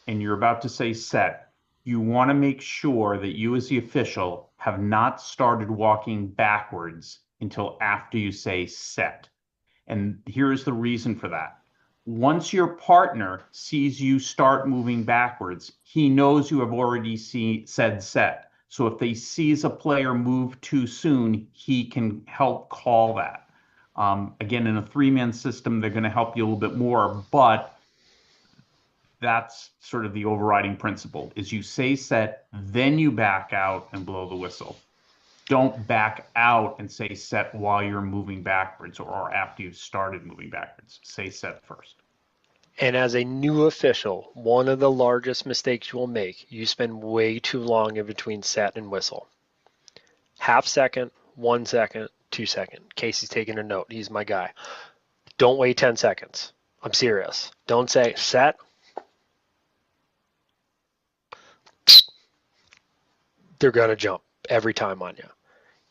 Speaker 8: and you're about to say set, you want to make sure that you as the official have not started walking backwards until after you say set. And here's the reason for that. Once your partner sees you start moving backwards, he knows you have already said set. So if he sees a player move too soon, he can help call that. Again, in a 3-man system, they're going to help you a little bit more, but that's sort of the overriding principle is you say set, then you back out and blow the whistle. Don't back out and say set while you're moving backwards or after you've started moving backwards. Say set first.
Speaker 1: And as a new official, one of the largest mistakes you will make, you spend way too long in between set and whistle. Half second, 1 second, 2 second. Casey's taking a note. He's my guy. Don't wait 10 seconds. I'm serious. Don't say set. They're going to jump every time on you.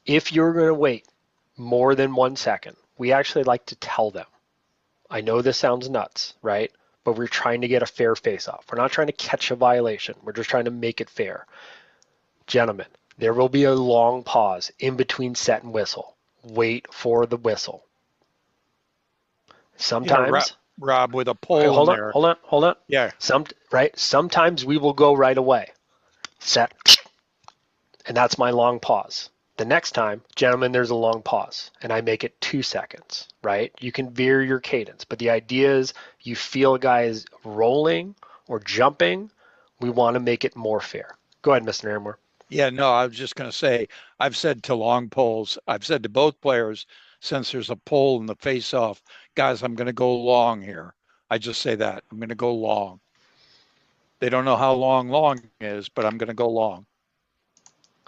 Speaker 1: If you're going to wait more than 1 second, we actually like to tell them. I know this sounds nuts, right? But we're trying to get a fair face-off. We're not trying to catch a violation. We're just trying to make it fair. Gentlemen, there will be a long pause in between set and whistle. Wait for the whistle. Sometimes,
Speaker 9: Rob, with a pole there.
Speaker 1: Hold on.
Speaker 9: Yeah.
Speaker 1: Sometimes we will go right away. Set. And that's my long pause. The next time, gentlemen, there's a long pause, and I make it 2 seconds, right? You can veer your cadence, but the idea is you feel a guy is rolling or jumping. We want to make it more fair. Go ahead, Mr. Nairmore.
Speaker 9: Yeah, no, I was just going to say, I've said to long poles, I've said to both players, since there's a pole in the face-off, guys, I'm going to go long here. I just say that. I'm going to go long. They don't know how long is, but I'm going to go long.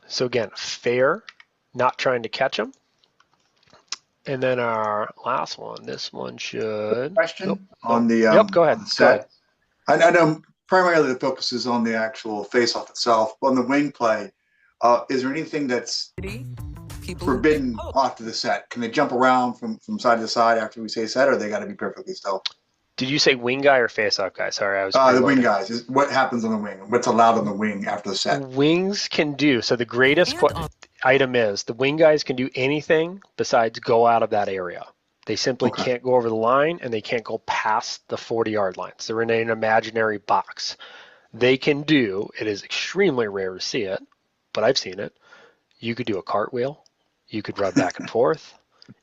Speaker 1: So again, fair, not trying to catch them. And then our last one, this one should...
Speaker 13: Question on the...
Speaker 1: go ahead.
Speaker 13: Set. I know primarily the focus is on the actual face-off itself. But on the wing play, is there anything that's forbidden after the set? Can they jump around from side to side after we say set, or they got to be perfectly still?
Speaker 1: Did you say wing guy or face-off guy? Sorry, I was...
Speaker 13: the wing guys. Is what happens on the wing? What's allowed on the wing after the set?
Speaker 1: Wings can do... So the greatest item is the wing guys can do anything besides go out of that area. They simply can't go over the line, and they can't go past the 40-yard lines. They're in an imaginary box. They can do... It is extremely rare to see it, but I've seen it. You could do a cartwheel. You could run back and forth.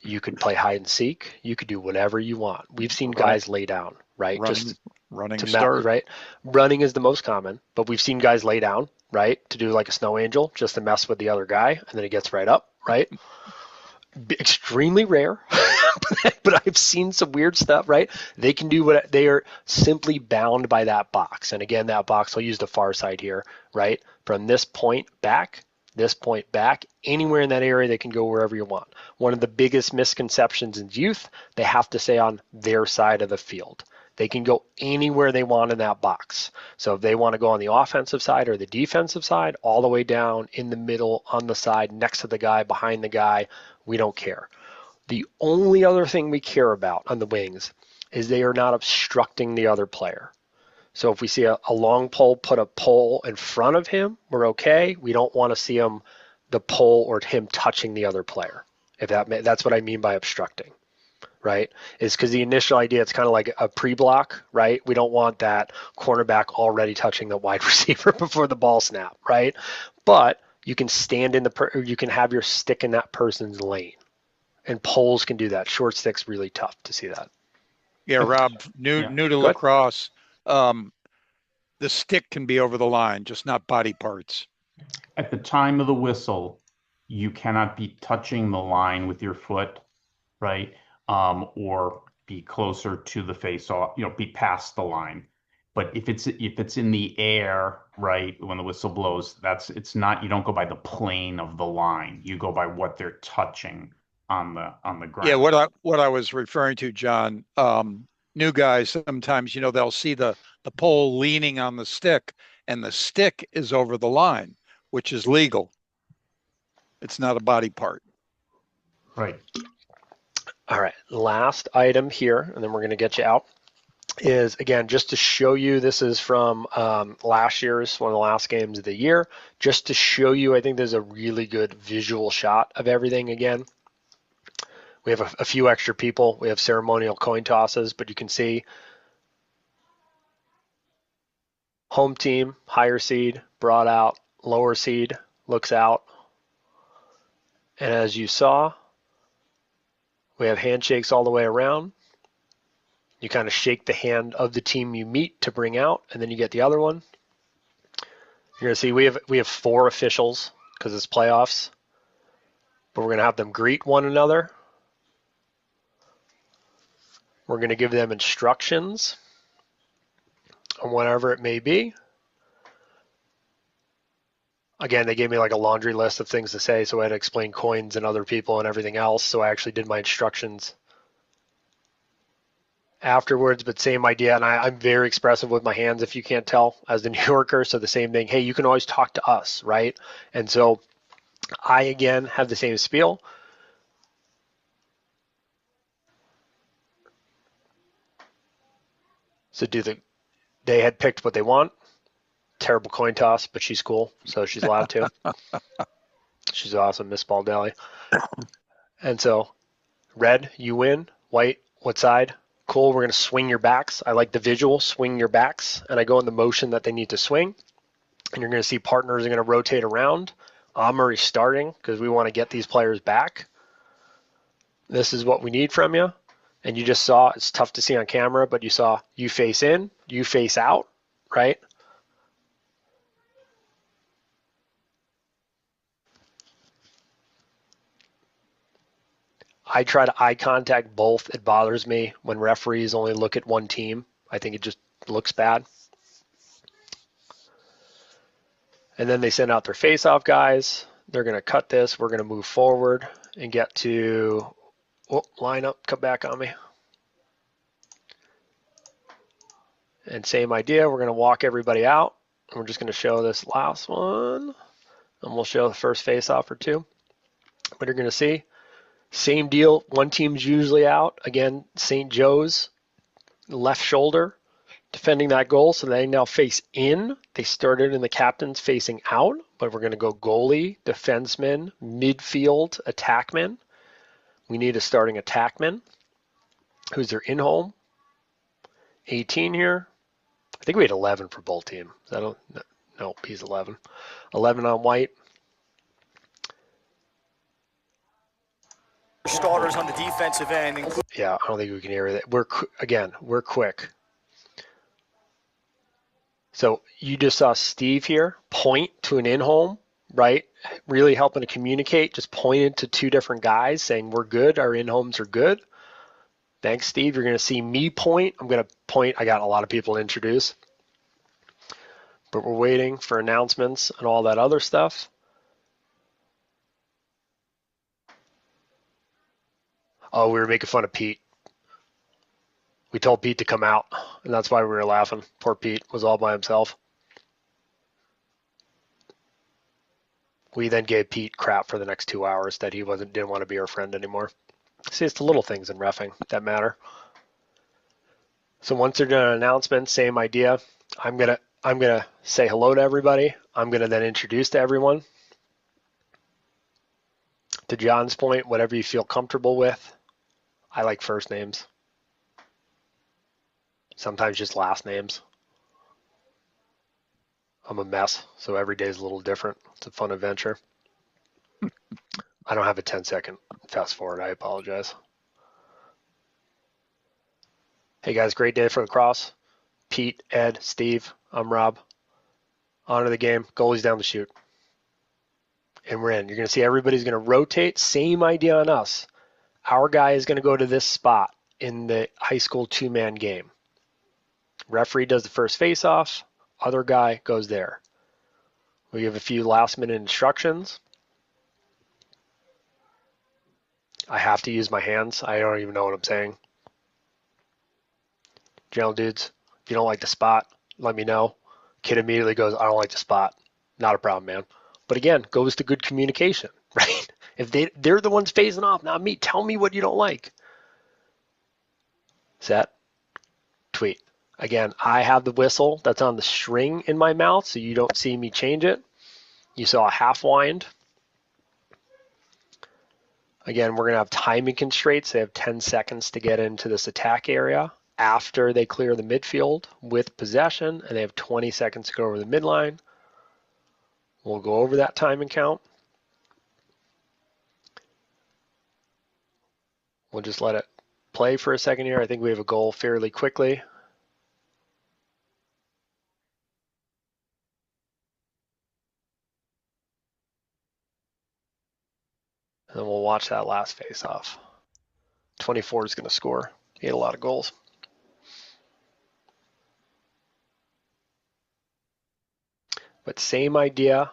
Speaker 1: You could play hide and seek. You could do whatever you want. We've seen guys lay down, right?
Speaker 9: Running start.
Speaker 1: Right? Running is the most common, but we've seen guys lay down, right? To do like a snow angel, just to mess with the other guy, and then he gets right up, right? extremely rare, but I've seen some weird stuff, right? They can do what they are simply bound by that box. And again, that box, I'll use the far side here, right? From this point back, anywhere in that area, they can go wherever you want. One of the biggest misconceptions in youth, they have to stay on their side of the field. They can go anywhere they want in that box. So if they want to go on the offensive side or the defensive side, all the way down in the middle, on the side, next to the guy, behind the guy, we don't care. The only other thing we care about on the wings is they are not obstructing the other player. So if we see a long pole, put a pole in front of him, we're okay. We don't want to see the pole or him touching the other player. If that's what I mean by obstructing, right? Is because the initial idea, it's kind of like a pre-block, right? We don't want that cornerback already touching the wide receiver before the ball snap, right? But you can stand you can have your stick in that person's lane. And poles can do that. Short stick's really tough to see that.
Speaker 9: Yeah, Rob, new to lacrosse, the stick can be over the line, just not body parts.
Speaker 8: At the time of the whistle, you cannot be touching the line with your foot, right? Or be closer to the face off, be past the line. But if it's in the air, right, when the whistle blows, it's not, you don't go by the plane of the line. You go by what they're touching on the ground.
Speaker 9: Yeah, what I was referring to, John, new guys sometimes, they'll see the pole leaning on the stick, and the stick is over the line, which is legal. It's not a body part.
Speaker 8: Right.
Speaker 1: All right, last item here, and then we're going to get you out, is, again, just to show you, this is from last year's, one of the last games of the year, just to show you, I think there's a really good visual shot of everything again. We have a few extra people. We have ceremonial coin tosses, but you can see home team, higher seed, brought out, lower seed, looks out. And as you saw, we have handshakes all the way around. You kind of shake the hand of the team you meet to bring out, and then you get the other one. You're going to see we have 4 officials because it's playoffs, but we're going to have them greet one another. We're going to give them instructions on whatever it may be. Again, they gave me like a laundry list of things to say, so I had to explain coins and other people and everything else, so I actually did my instructions afterwards, but same idea. And I'm very expressive with my hands, if you can't tell, as the New Yorker, so the same thing. Hey, you can always talk to us, right? And so I, again, have the same spiel. So they had picked what they want. Terrible coin toss, but she's cool, so she's allowed to. She's awesome, Miss Baldelli. And so, red, you win. White, what side? Cool, we're going to swing your backs. I like the visual, swing your backs. And I go in the motion that they need to swing. And you're going to see partners are going to rotate around. I'm already starting because we want to get these players back. This is what we need from you. And you just saw, it's tough to see on camera, but you saw you face in, you face out, right? I try to eye contact both. It bothers me when referees only look at one team. I think it just looks bad. And then they send out their face-off guys. They're going to cut this. We're going to move forward and get to, line up, come back on me. And same idea, we're going to walk everybody out. And we're just going to show this last one. And we'll show the first face-off or two. But you're going to see, same deal. One team's usually out. Again, St. Joe's left shoulder defending that goal. So they now face in. They started in the captain's facing out, but we're going to go goalie, defenseman, midfield, attackman. We need a starting attackman. Who's their in-home? 18 here. I think we had 11 for both teams. No, he's 11. 11 on white.
Speaker 14: Starters on the defensive end.
Speaker 1: Yeah, I don't think we can hear that. We're quick. So you just saw Steve here point to an in-home. right? Really helping to communicate, just pointed to two different guys saying we're good, our in-homes are good. Thanks, Steve. You're going to see me point. I'm going to point. I got a lot of people to introduce, but we're waiting for announcements and all that other stuff. Oh, we were making fun of Pete. We told Pete to come out, and that's why we were laughing. Poor Pete was all by himself. We then gave Pete crap for the next 2 hours that he didn't want to be our friend anymore. See, it's the little things in reffing that matter. So once they're done an announcement, same idea. I'm gonna say hello to everybody. I'm gonna then introduce to everyone. To John's point, whatever you feel comfortable with. I like first names. Sometimes just last names. I'm a mess, so every day is a little different. It's a fun adventure. I don't have a 10-second fast forward. I apologize. Hey guys, great day for the cross. Pete, Ed, Steve, I'm Rob. On to the game. Goalie's down the chute. And we're in. You're going to see everybody's going to rotate. Same idea on us. Our guy is going to go to this spot in the high school two-man game. Referee does the first face-off. Other guy goes there. We give a few last-minute instructions. I have to use my hands. I don't even know what I'm saying. General dudes, if you don't like the spot, let me know. Kid immediately goes, I don't like the spot. Not a problem, man. But again, goes to good communication, right? If they're the ones phasing off, not me. Tell me what you don't like. Set. Tweet. Again, I have the whistle that's on the string in my mouth, so you don't see me change it. You saw a half wind. Again, we're going to have timing constraints. They have 10 seconds to get into this attack area after they clear the midfield with possession, and they have 20 seconds to go over the midline. We'll go over that timing count. We'll just let it play for a second here. I think we have a goal fairly quickly. And then we'll watch that last face-off. 24 is going to score. He had a lot of goals. But same idea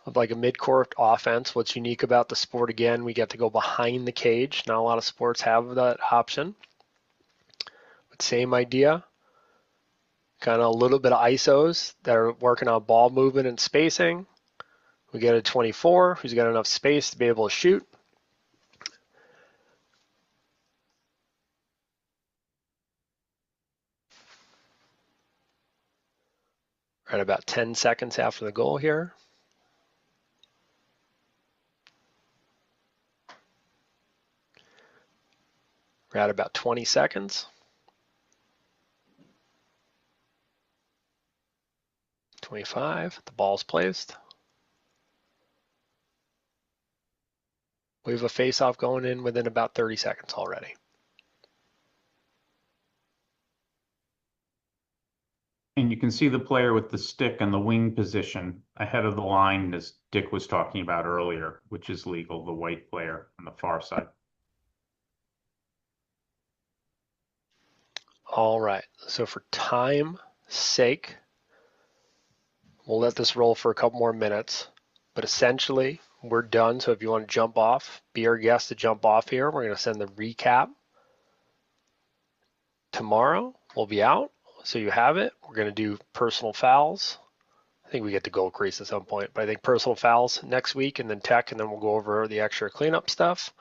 Speaker 1: of like a mid-court offense. What's unique about the sport, again, we get to go behind the cage. Not a lot of sports have that option. But same idea. Kind of a little bit of ISOs that are working on ball movement and spacing. We get a 24 who's got enough space to be able to shoot. Right about 10 seconds after the goal here. We're at about 20 seconds. 25, the ball's placed. We have a face-off going in within about 30 seconds already.
Speaker 8: And you can see the player with the stick and the wing position ahead of the line, as Dick was talking about earlier, which is legal, the white player on the far side.
Speaker 1: All right, so for time's sake, we'll let this roll for a couple more minutes, but essentially we're done. So if you want to jump off, be our guest to jump off here. We're going to send the recap. Tomorrow we'll be out, so you have it. We're going to do personal fouls. I think we get to goal crease at some point, but I think personal fouls next week and then tech, and then we'll go over the extra cleanup stuff.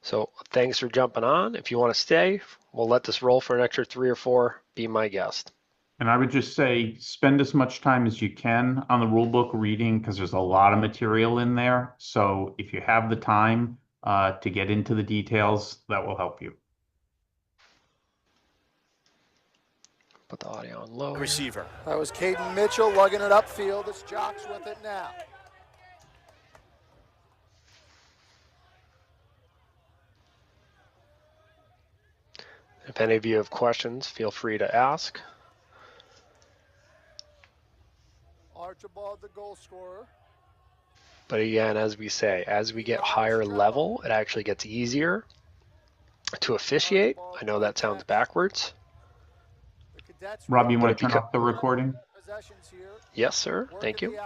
Speaker 1: So thanks for jumping on. If you want to stay, we'll let this roll for an extra 3 or 4. Be my guest.
Speaker 8: And I would just say spend as much time as you can on the rule book reading, because there's a lot of material in there. So if you have the time to get into the details, that will help you.
Speaker 1: Put the audio on low.
Speaker 14: Receiver.
Speaker 2: That was Caden Mitchell lugging it upfield. It's Jocks with it now.
Speaker 1: If any of you have questions, feel free to ask.
Speaker 2: Archibald, the goal scorer.
Speaker 1: But again, as we say, as we get higher level, it actually gets easier to officiate. I know that sounds backwards.
Speaker 8: Rob, you
Speaker 1: But
Speaker 8: want
Speaker 1: it
Speaker 8: to turn off the recording?
Speaker 1: Yes, sir. Thank you.